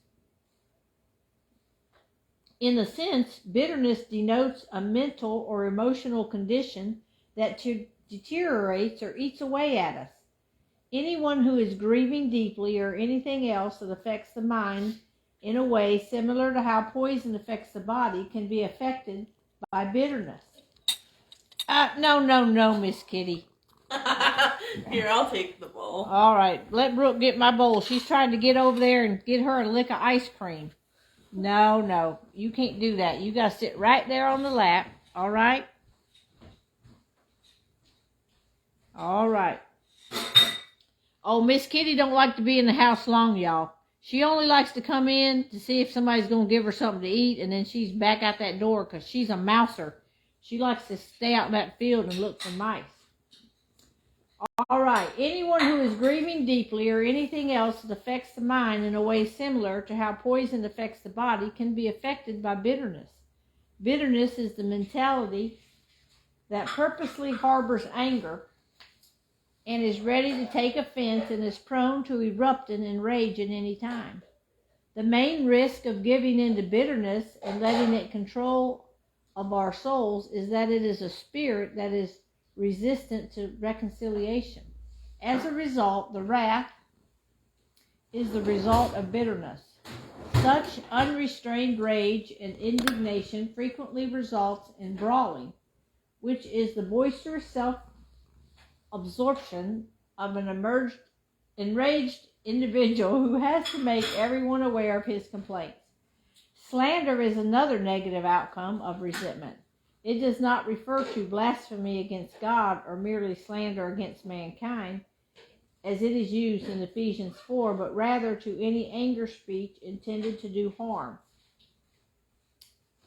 In a sense, bitterness denotes a mental or emotional condition that deteriorates or eats away at us. Anyone who is grieving deeply or anything else that affects the mind in a way similar to how poison affects the body can be affected by bitterness. No, Miss Kitty. Here, I'll take the bowl. All right, let Brooke get my bowl. She's trying to get over there and get her a lick of ice cream. No, you can't do that. You got to sit right there on the lap, all right? All right. Oh, Miss Kitty don't like to be in the house long, y'all. She only likes to come in to see if somebody's going to give her something to eat, and then she's back out that door because she's a mouser. She likes to stay out in that field and look for mice. All right, anyone who is grieving deeply or anything else that affects the mind in a way similar to how poison affects the body can be affected by bitterness. Bitterness is the mentality that purposely harbors anger and is ready to take offense and is prone to erupting in rage at any time. The main risk of giving in to bitterness and letting it control of our souls is that it is a spirit that is resistant to reconciliation. As a result, the wrath is the result of bitterness. Such unrestrained rage and indignation frequently results in brawling, which is the boisterous self-absorption of an enraged individual who has to make everyone aware of his complaints. Slander is another negative outcome of resentment. It does not refer to blasphemy against God or merely slander against mankind. as it is used in Ephesians 4, but rather to any anger speech intended to do harm.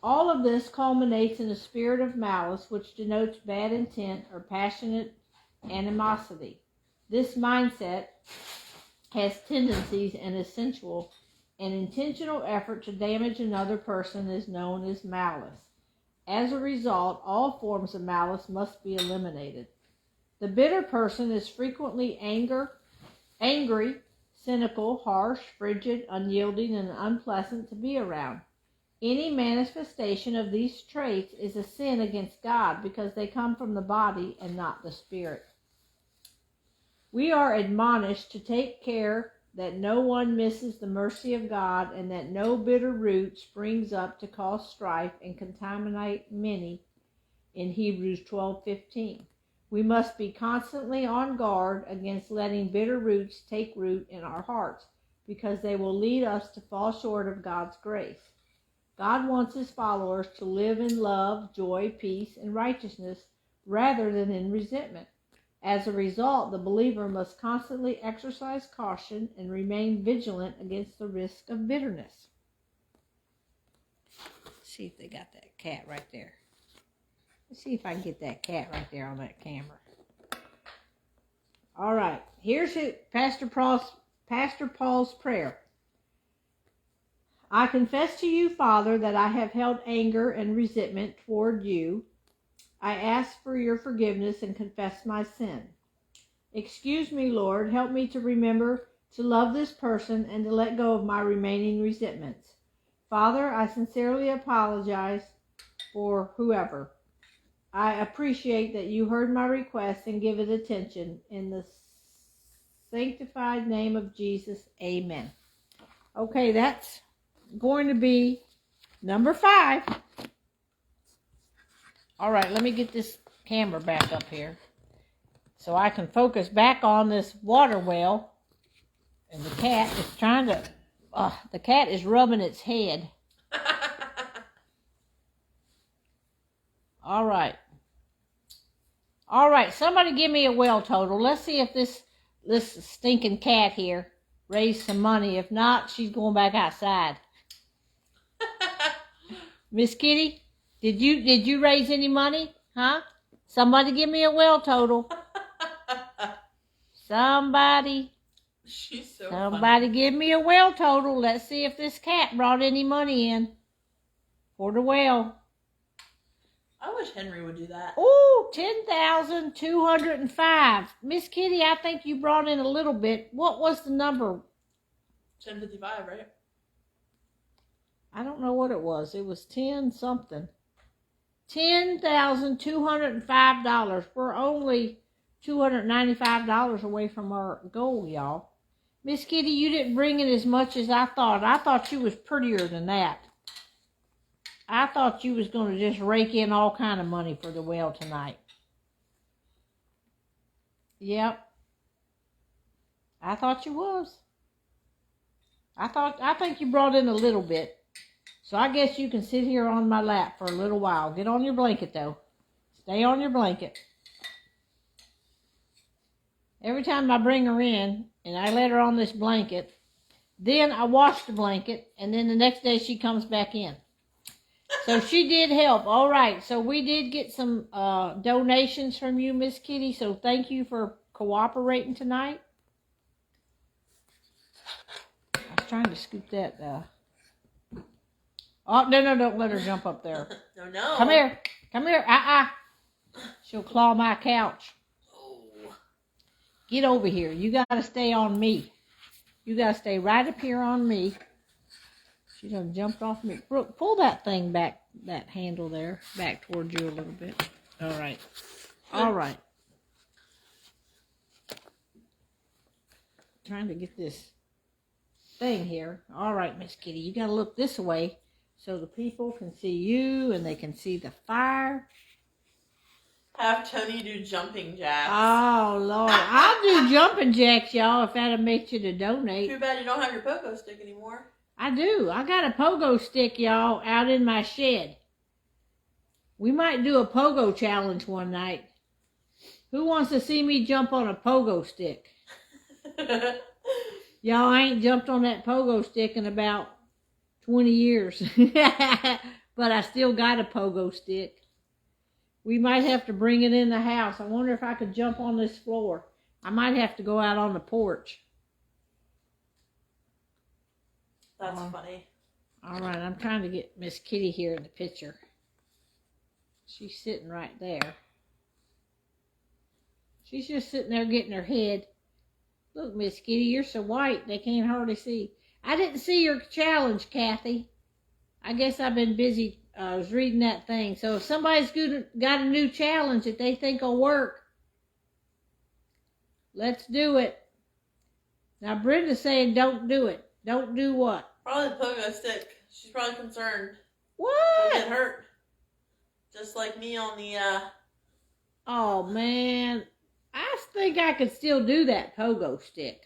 All of this culminates in a spirit of malice, which denotes bad intent or passionate animosity. This mindset has tendencies and is sensual. An intentional effort to damage another person is known as malice. As a result, all forms of malice must be eliminated. The bitter person is frequently angry, cynical, harsh, frigid, unyielding, and unpleasant to be around. Any manifestation of these traits is a sin against God because they come from the body and not the spirit. We are admonished to take care that no one misses the mercy of God and that no bitter root springs up to cause strife and contaminate many in Hebrews 12:15. We must be constantly on guard against letting bitter roots take root in our hearts because they will lead us to fall short of God's grace. God wants his followers to live in love, joy, peace, and righteousness rather than in resentment. As a result, the believer must constantly exercise caution and remain vigilant against the risk of bitterness. Let's see if they got that cat right there. Let's see if I can get that cat right there on that camera. All right, here's Pastor Paul's prayer. I confess to you, Father, that I have held anger and resentment toward you. I ask for your forgiveness and confess my sin. Excuse me, Lord. Help me to remember to love this person and to let go of my remaining resentments. Father, I sincerely apologize for whoever. I appreciate that you heard my request and give it attention. In the sanctified name of Jesus, amen. Okay, that's going to be number 5. All right, let me get this camera back up here so I can focus back on this water well. And the cat is trying to, the cat is rubbing its head. All right. All right, somebody give me a well total. Let's see if this stinking cat here raised some money. If not, she's going back outside. Miss Kitty, did you raise any money? Huh? Somebody give me a well total. Somebody give me a well total. Let's see if this cat brought any money in for the well. I wish Henry would do that. Ooh, 10,205. Miss Kitty, I think you brought in a little bit. What was the number? 1055, right? I don't know what it was. It was 10 something. $10,205. We're only $295 away from our goal, y'all. Miss Kitty, you didn't bring in as much as I thought. I thought you was prettier than that. I thought you was going to just rake in all kind of money for the well tonight. Yep. I thought you was. I think you brought in a little bit. So I guess you can sit here on my lap for a little while. Get on your blanket, though. Stay on your blanket. Every time I bring her in and I let her on this blanket, then I wash the blanket, and then the next day she comes back in. So she did help. All right. So we did get some donations from you, Miss Kitty. So thank you for cooperating tonight. I was trying to scoop that. Oh, no, don't let her jump up there. No. Come here. She'll claw my couch. Oh. Get over here. You got to stay on me. You got to stay right up here on me. She done jumped off me. Brooke, pull that thing back, that handle there, back towards you a little bit. All right. Trying to get this thing here. All right, Miss Kitty, you got to look this way so the people can see you and they can see the fire. Have Tony do jumping jacks. Oh, Lord. I'll do jumping jacks, y'all, if that'll make you to donate. Too bad you don't have your pogo stick anymore. I do. I got a pogo stick, y'all, out in my shed. We might do a pogo challenge one night. Who wants to see me jump on a pogo stick? Y'all, I ain't jumped on that pogo stick in about 20 years. But I still got a pogo stick. We might have to bring it in the house. I wonder if I could jump on this floor. I might have to go out on the porch. That's funny. All right, I'm trying to get Miss Kitty here in the picture. She's sitting right there. She's just sitting there getting her head. Look, Miss Kitty, you're so white they can't hardly see. I didn't see your challenge, Kathy. I guess I've been busy. I was reading that thing. So if somebody's got a new challenge that they think will work, let's do it. Now, Brenda's saying don't do it. Don't do what? Probably the pogo stick. She's probably concerned. What? She'll get hurt. Just like me on the, Oh, man. I think I could still do that pogo stick.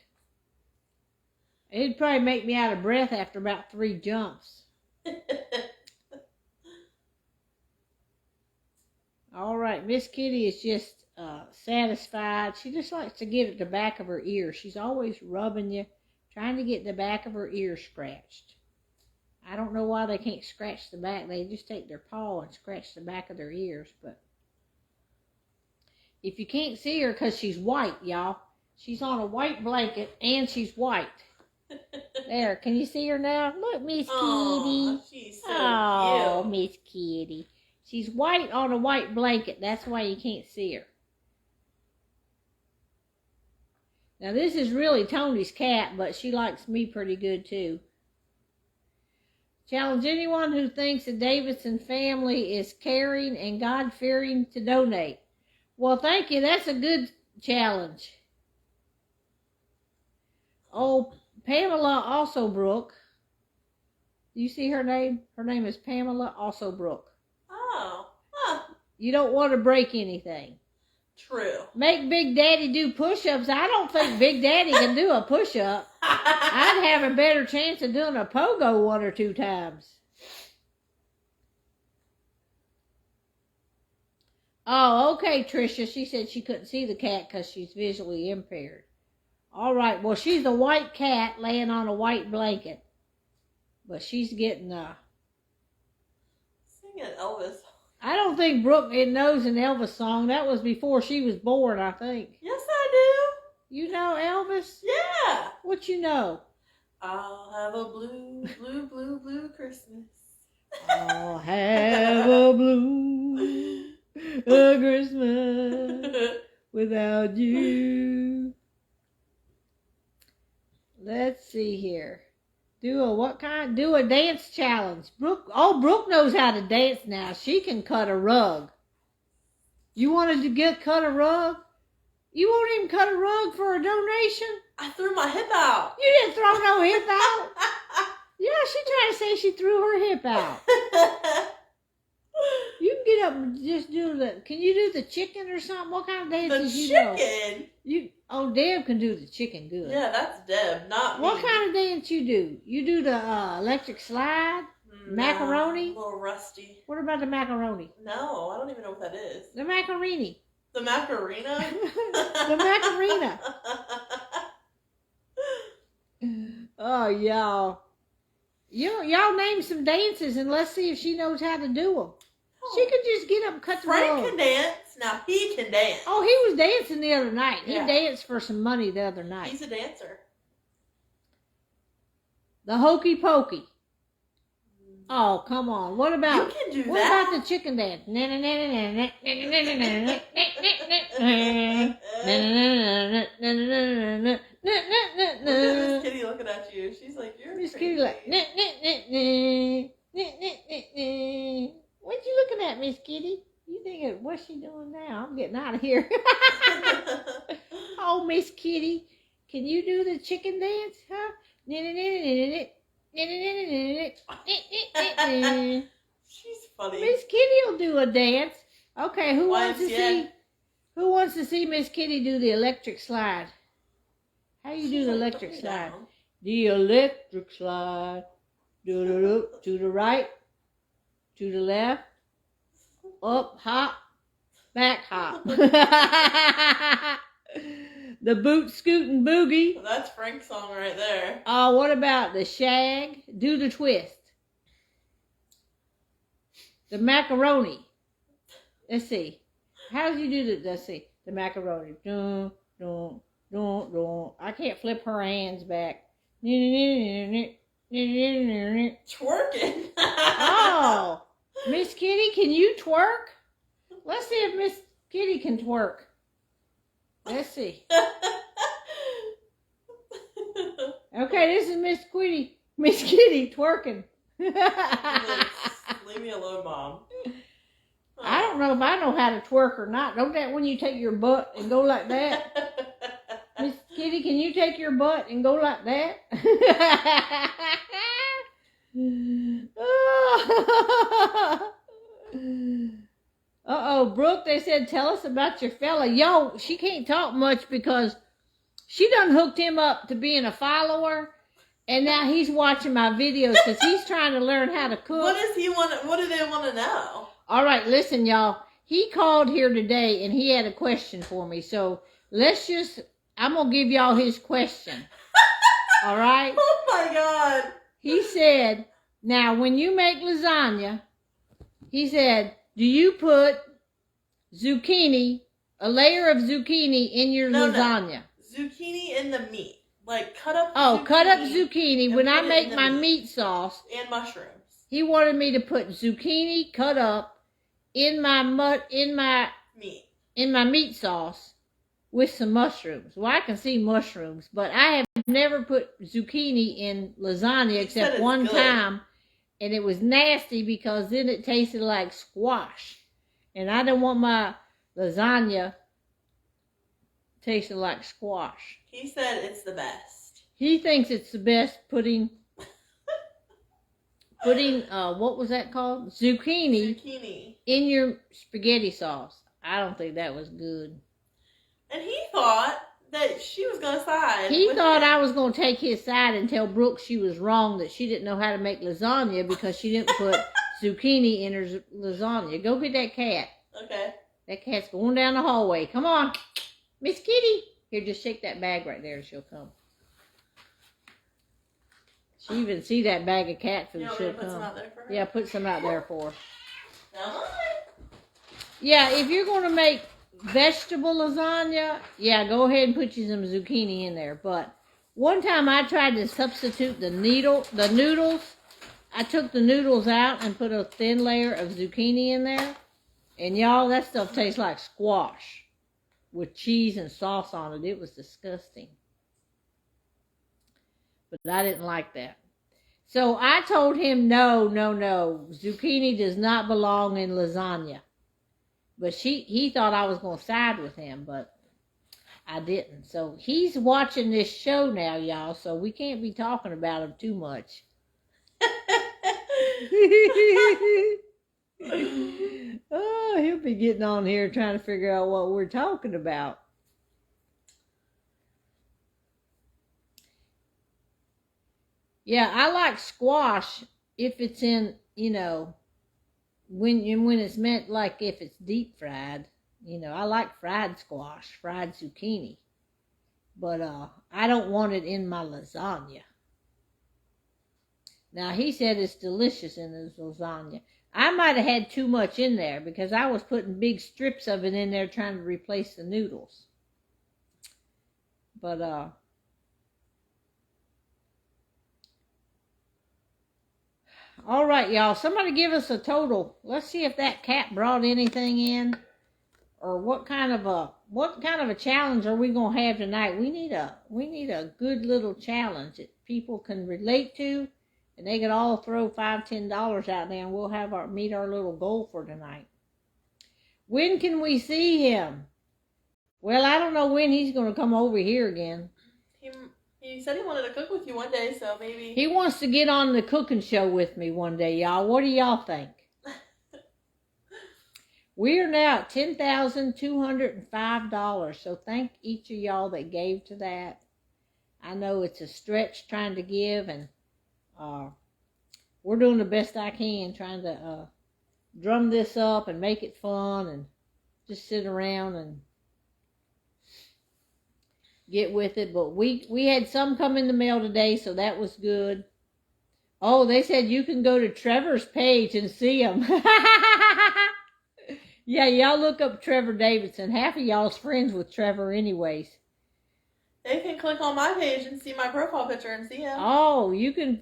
It'd probably make me out of breath after about 3 jumps. All right, Miss Kitty is just satisfied. She just likes to get at the back of her ear. She's always rubbing you, trying to get the back of her ear scratched. I don't know why they can't scratch the back. They just take their paw and scratch the back of their ears. But if you can't see her, because she's white, y'all. She's on a white blanket and she's white. There, can you see her now? Look, Miss Kitty. She's so Oh, cute. Miss Kitty. She's white on a white blanket. That's why you can't see her. Now, this is really Tony's cat, but she likes me pretty good, too. Challenge anyone who thinks the Davidson family is caring and God-fearing to donate. Well, thank you. That's a good challenge. Oh, Pamela Alsobrook. Do you see her name? Her name is Pamela Alsobrook. Oh, huh. You don't want to break anything. True. Make Big Daddy do push-ups. I don't think Big Daddy can do a push-up. I'd have a better chance of doing a pogo 1 or 2 times. Oh, okay, Tricia. She said she couldn't see the cat because she's visually impaired. All right. Well, she's a white cat laying on a white blanket. But she's getting... Sing an Elvis. I don't think Brooke knows an Elvis song. That was before she was born, I think. Yes, I You know Elvis? do. Yeah. What you know? I'll have a blue, blue, blue, blue Christmas. I'll have a blue a Christmas without you. Let's see here. Do a dance challenge. Brooke knows how to dance now. She can cut a rug. You wanted to cut a rug? You won't even cut a rug for a donation? I threw my hip out. You didn't throw no hip out? Yeah, she tried to say she threw her hip out. You can get up and just can you do the chicken or something? What kind of dances you know? Chicken? Deb can do the chicken good. Yeah, that's Deb, not me. What kind of dance you do? You do the electric slide? Macaroni? A little rusty. What about the macaroni? No, I don't even know what that is. The macaroni. The Macarena? The Macarena. Oh, y'all. Y'all name some dances and let's see if she knows how to do them. She could just get up and cut the Frank rug. can dance. Now he can dance. Oh, he was dancing the other night. He Yeah. danced for some money the other night. He's a dancer. The hokey pokey. Oh, come on. What about You can do what that. about the chicken dance? Look at this kitty looking at you. She's like, you're Miss crazy. Kitty like, what you looking at, Miss Kitty? You thinking, what's she doing now? I'm getting out of here. Oh, Miss Kitty, can you do the chicken dance, huh? She's funny. Miss Kitty will do a dance. Okay, who wants to see Miss Kitty do the electric slide? How you do the electric slide? The electric slide. Do to the right, to the left, up, hop, back, hop. The boot scootin' boogie. Well, that's Frank's song right there. What about the shag? Do the twist. The macaroni. Let's see. How do you do the? Let's see. The macaroni. Dun, dun, dun, dun. I can't flip her hands back. Twerking. Oh, Miss Kitty, can you twerk? Let's see if Miss Kitty can twerk. Let's see. Okay, this is Miss Kitty. Miss Kitty twerking. Leave me alone, Mom. I don't know if I know how to twerk or not. Don't that when you take your butt and go like that? Miss Kitty, can you take your butt and go like that? Uh-oh, Brooke, they said, tell us about your fella. Yo, she can't talk much because she done hooked him up to being a follower, and now he's watching my videos because he's trying to learn how to cook. What does he want? What do they want to know? All right, listen, y'all. He called here today, and he had a question for me. So I'm going to give y'all his question. All right? Oh, my God. He said, now, when you make lasagna, he said, do you put zucchini, a layer of zucchini in your lasagna? No. Zucchini in the meat. Like, cut up cut up zucchini. When I make my meat sauce. And mushrooms. He wanted me to put zucchini cut up in my meat sauce with some mushrooms. Well, I can see mushrooms, but I have never put zucchini in lasagna except one time, and it was nasty because then it tasted like squash, and I don't want my lasagna tasting like squash. He said it's the best. He thinks it's the best putting what was that called? Zucchini in your spaghetti sauce. I don't think that was good. And he thought that she was going to side. He thought I was going to take his side and tell Brooke she was wrong, that she didn't know how to make lasagna because she didn't put zucchini in her lasagna. Go get that cat. Okay. That cat's going down the hallway. Come on, Miss Kitty. Here, just shake that bag right there and she'll come. She even see that bag of cat food, she'll come. Yeah, put some out there for her. Yeah, if you're going to make vegetable lasagna, yeah, go ahead and put you some zucchini in there. But one time I tried to substitute the noodles. I took the noodles out and put a thin layer of zucchini in there. And y'all, that stuff tastes like squash with cheese and sauce on it. It was disgusting. But I didn't like that. So I told him, no. Zucchini does not belong in lasagna. But he thought I was going to side with him, but I didn't. So he's watching this show now, y'all, so we can't be talking about him too much. Oh, he'll be getting on here trying to figure out what we're talking about. Yeah, I like squash if it's in, when it's meant like if it's deep fried. I like fried squash, fried zucchini. But I don't want it in my lasagna. Now, he said it's delicious in his lasagna. I might have had too much in there because I was putting big strips of it in there trying to replace the noodles. But, all right, y'all. Somebody give us a total. Let's see if that cat brought anything in, or what kind of a challenge are we gonna have tonight? We need a good little challenge that people can relate to, and they could all throw $5-10 out there, and we'll meet our little goal for tonight. When can we see him? Well, I don't know when he's gonna come over here again. He said he wanted to cook with you one day, so maybe... He wants to get on the cooking show with me one day, y'all. What do y'all think? We are now at $10,205, so thank each of y'all that gave to that. I know it's a stretch trying to give, and we're doing the best I can trying to drum this up and make it fun and just sit around and get with it. But we had some come in the mail today, so that was good. Oh, they said you can go to Trevor's page and see them. Yeah, y'all look up Trevor Davidson. Half of y'all's friends with Trevor anyways. They can click on my page and see my profile picture and see him. Oh, you can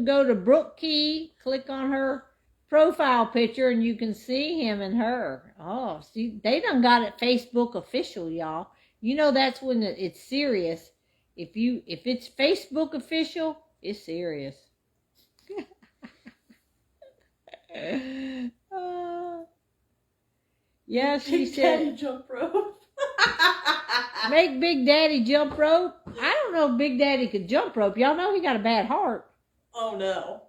go to Brooke Key, click on her profile picture, and you can see him and her. Oh, see, they done got it Facebook official, y'all. You know that's when it's serious. If it's Facebook official, it's serious. Yeah, she Big said. Daddy jump rope. Make Big Daddy jump rope. I don't know if Big Daddy could jump rope. Y'all know he got a bad heart. Oh no.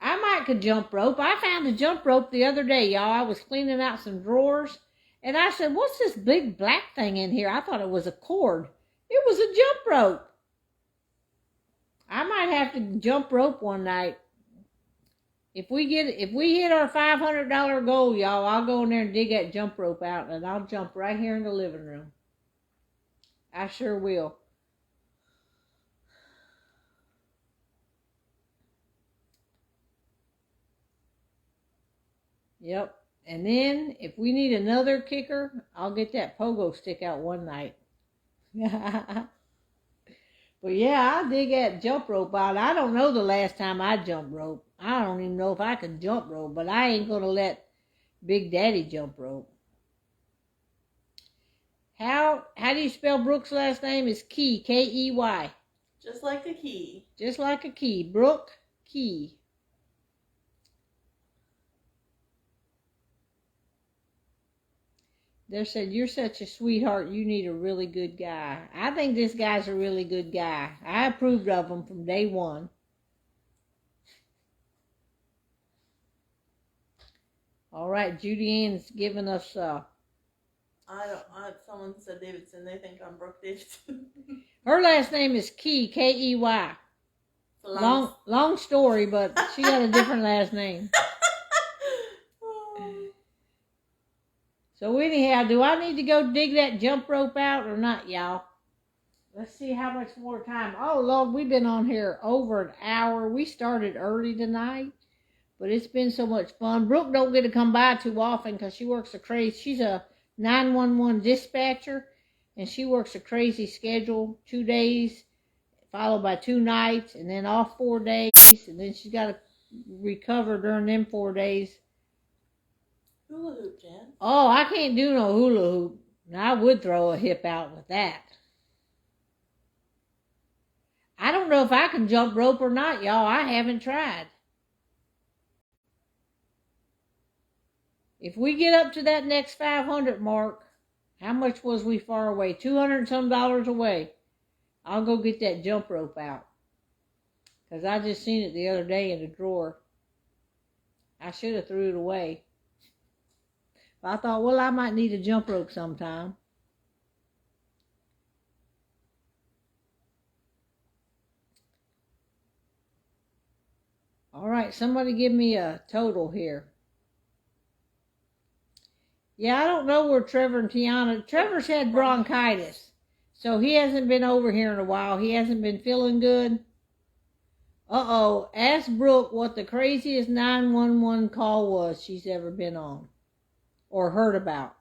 I might could jump rope. I found a jump rope the other day, y'all. I was cleaning out some drawers, and I said, "What's this big black thing in here?" I thought it was a cord. It was a jump rope. I might have to jump rope one night. If we hit our $500 goal, y'all, I'll go in there and dig that jump rope out, and I'll jump right here in the living room. I sure will. Yep. And then, if we need another kicker, I'll get that pogo stick out one night. But yeah, I'll dig that jump rope out. I don't know the last time I jumped rope. I don't even know if I can jump rope, but I ain't going to let Big Daddy jump rope. How do you spell Brooke's last name? It's Key, Key. Just like a key. Just like a key. Brooke Key. They said, "You're such a sweetheart. You need a really good guy." I think this guy's a really good guy. I approved of him from day one. All right, Judy Ann's giving us. Someone said Davidson. They think I'm Brooke Davidson. Her last name is Key, Key. Long story, but she got a different last name. So anyhow, do I need to go dig that jump rope out or not, y'all? Let's see how much more time. Oh, Lord, we've been on here over an hour. We started early tonight, but it's been so much fun. Brooke don't get to come by too often because she works a crazy. She's a 911 dispatcher, and she works a crazy schedule, 2 days, followed by 2 nights, and then off 4 days, and then she's got to recover during them 4 days. Hula hoop, Jan. Oh, I can't do no hula hoop. Now, I would throw a hip out with that. I don't know if I can jump rope or not, y'all. I haven't tried. If we get up to that next 500 mark, how much was we far away? $200 and some away. I'll go get that jump rope out. Because I just seen it the other day in the drawer. I should have threw it away. But I thought, well, I might need a jump rope sometime. All right, somebody give me a total here. Yeah, I don't know where Trevor and Tiana... Trevor's had bronchitis, so he hasn't been over here in a while. He hasn't been feeling good. Uh-oh, ask Brooke what the craziest 911 call was she's ever been on. Or heard about.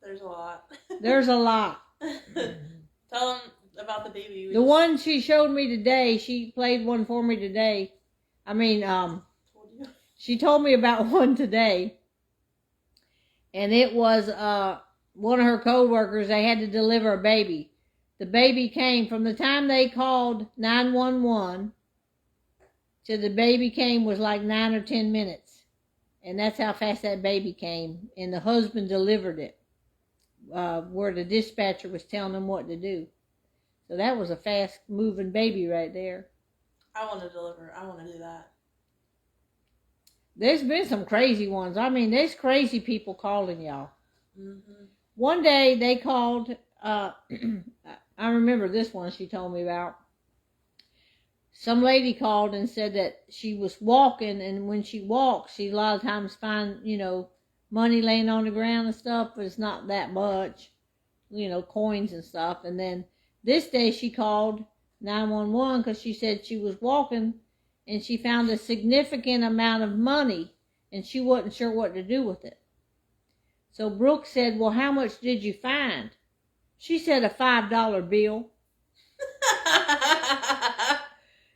There's a lot. There's a lot. Tell them about the baby. The one she showed me today, she played one for me today. She told me about one today. And it was one of her co-workers. They had to deliver a baby. The baby came from the time they called 911 to the baby came was like 9 or 10 minutes. And that's how fast that baby came. And the husband delivered it. Where the dispatcher was telling them what to do. So that was a fast moving baby right there. I want to deliver. I want to do that. There's been some crazy ones. I mean, there's crazy people calling y'all. Mm-hmm. One day they called, I remember this one she told me about. Some lady called and said that she was walking, and when she walks, she a lot of times find, money laying on the ground and stuff, but it's not that much. coins and stuff. And then this day she called 911 because she said she was walking and she found a significant amount of money and she wasn't sure what to do with it. So Brooke said, well, how much did you find? She said a $5 bill.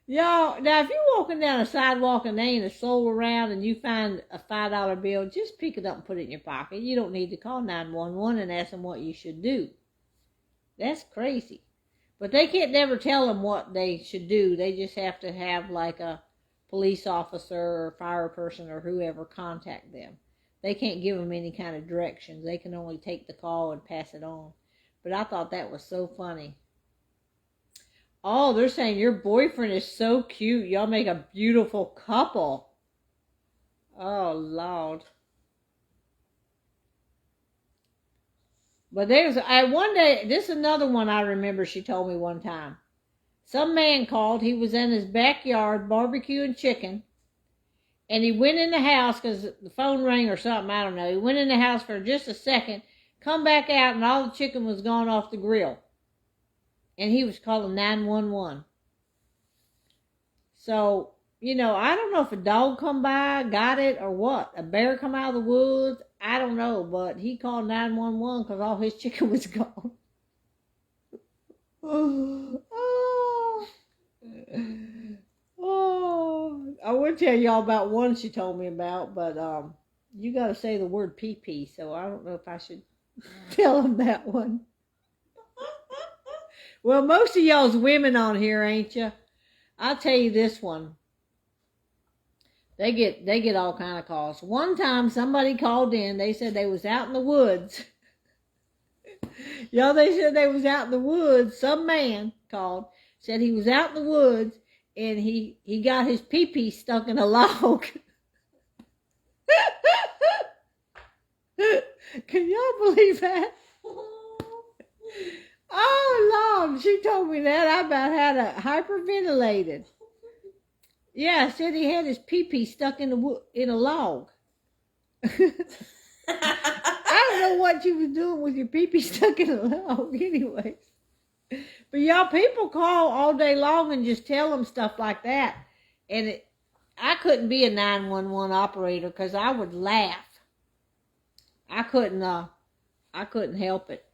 Y'all, now if you're walking down a sidewalk and there ain't a soul around and you find a $5 bill, just pick it up and put it in your pocket. You don't need to call 911 and ask them what you should do. That's crazy. But they can't never tell them what they should do. They just have to have like a police officer or fire person or whoever contact them. They can't give them any kind of directions. They can only take the call and pass it on. But I thought that was so funny. Oh, they're saying your boyfriend is so cute. Y'all make a beautiful couple. Oh, Lord. But one day, this is another one I remember she told me one time. Some man called. He was in his backyard barbecuing chicken. And he went in the house because the phone rang or something. I don't know. He went in the house for just a second. Come back out and all the chicken was gone off the grill. And he was calling 911. So, I don't know if a dog come by, got it, or what. A bear come out of the woods. I don't know, but he called 911 because all his chicken was gone. I would tell y'all about one she told me about, but you got to say the word pee-pee, so I don't know if I should tell them that one. Well, most of y'all's women on here, ain't you? I'll tell you this one. They get all kind of calls. One time somebody called in. They said they was out in the woods. Y'all, they said they was out in the woods. Some man called, said he was out in the woods, and he got his pee-pee stuck in a log. Can y'all believe that? Oh, Lord, she told me that. I about had a hyperventilated. Yeah, said he had his pee-pee stuck in a log. I don't know what you was doing with your pee-pee stuck in a log anyways. But y'all, people call all day long and just tell them stuff like that. And I couldn't be a 911 operator because I would laugh. I couldn't help it.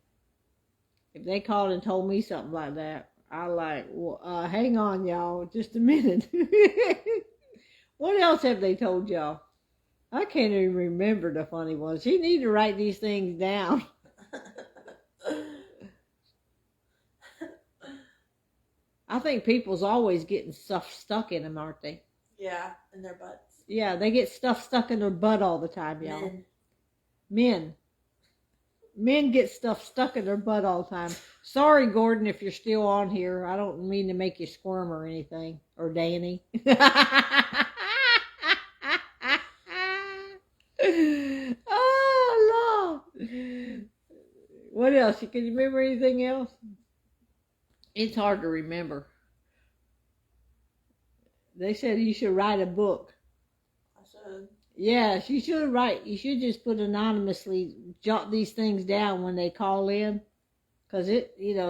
If they called and told me something like that, I well, hang on, y'all, just a minute. What else have they told y'all? I can't even remember the funny ones. You need to write these things down. I think people's always getting stuff stuck in them, aren't they? Yeah, in their butts. Yeah, they get stuff stuck in their butt all the time, y'all. Men get stuff stuck in their butt all the time. Sorry, Gordon, if you're still on here. I don't mean to make you squirm or anything. Or Danny. Oh, Lord. What else? Can you remember anything else? It's hard to remember. They said you should write a book. I should. Yes, you should write. You should just put anonymously, jot these things down when they call in. Because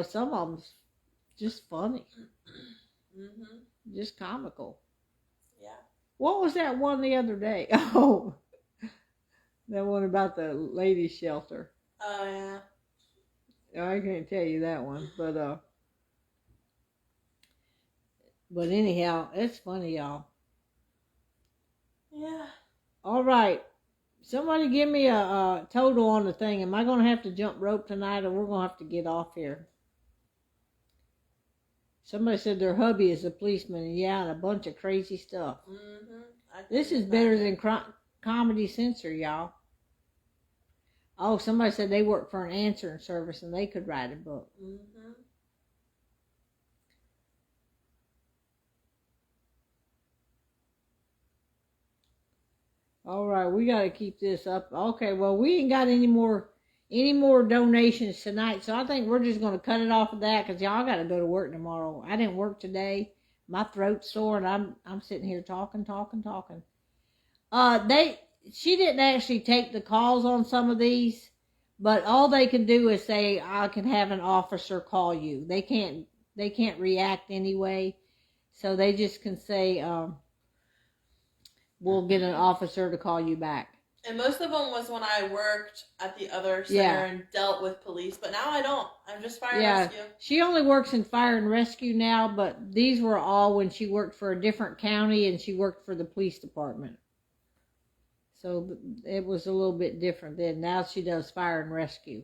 some of them's just funny. Mm-hmm. Just comical. Yeah. What was that one the other day? Oh, that one about the ladies' shelter. Oh, yeah. I can't tell you that one, but anyhow, it's funny, y'all. Yeah. All right. Somebody give me a total on the thing. Am I going to have to jump rope tonight, or we're going to have to get off here? Somebody said their hubby is a policeman, and a bunch of crazy stuff. Mm-hmm. This is better than Comedy Censor, y'all. Oh, somebody said they work for an answering service, and they could write a book. Mm-hmm. All right, we got to keep this up. Okay, well, we ain't got any more donations tonight, so I think we're just going to cut it off of that because y'all got to go to work tomorrow. I didn't work today. My throat's sore, and I'm sitting here talking. She didn't actually take the calls on some of these, But all they can do is say, I can have an officer call you. They can't react anyway. So they just can say, we'll get an officer to call you back. And most of them was when I worked at the other center and dealt with police, but now I don't. I'm just fire and rescue. She only works in fire and rescue now, but these were all when she worked for a different county and she worked for the police department. So it was a little bit different then. Now she does fire and rescue.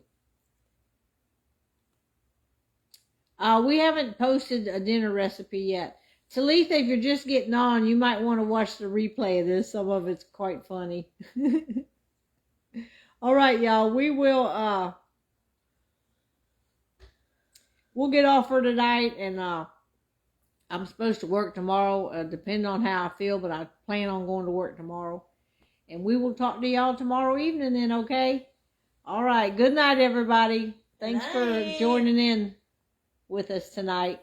We haven't posted a dinner recipe yet. Talitha, if you're just getting on, you might want to watch the replay of this. Some of it's quite funny. All right, y'all. We'll get off for tonight, and I'm supposed to work tomorrow, depending on how I feel, but I plan on going to work tomorrow. And we will talk to y'all tomorrow evening then, okay? All right. Good night, everybody. Thanks for joining in with us tonight.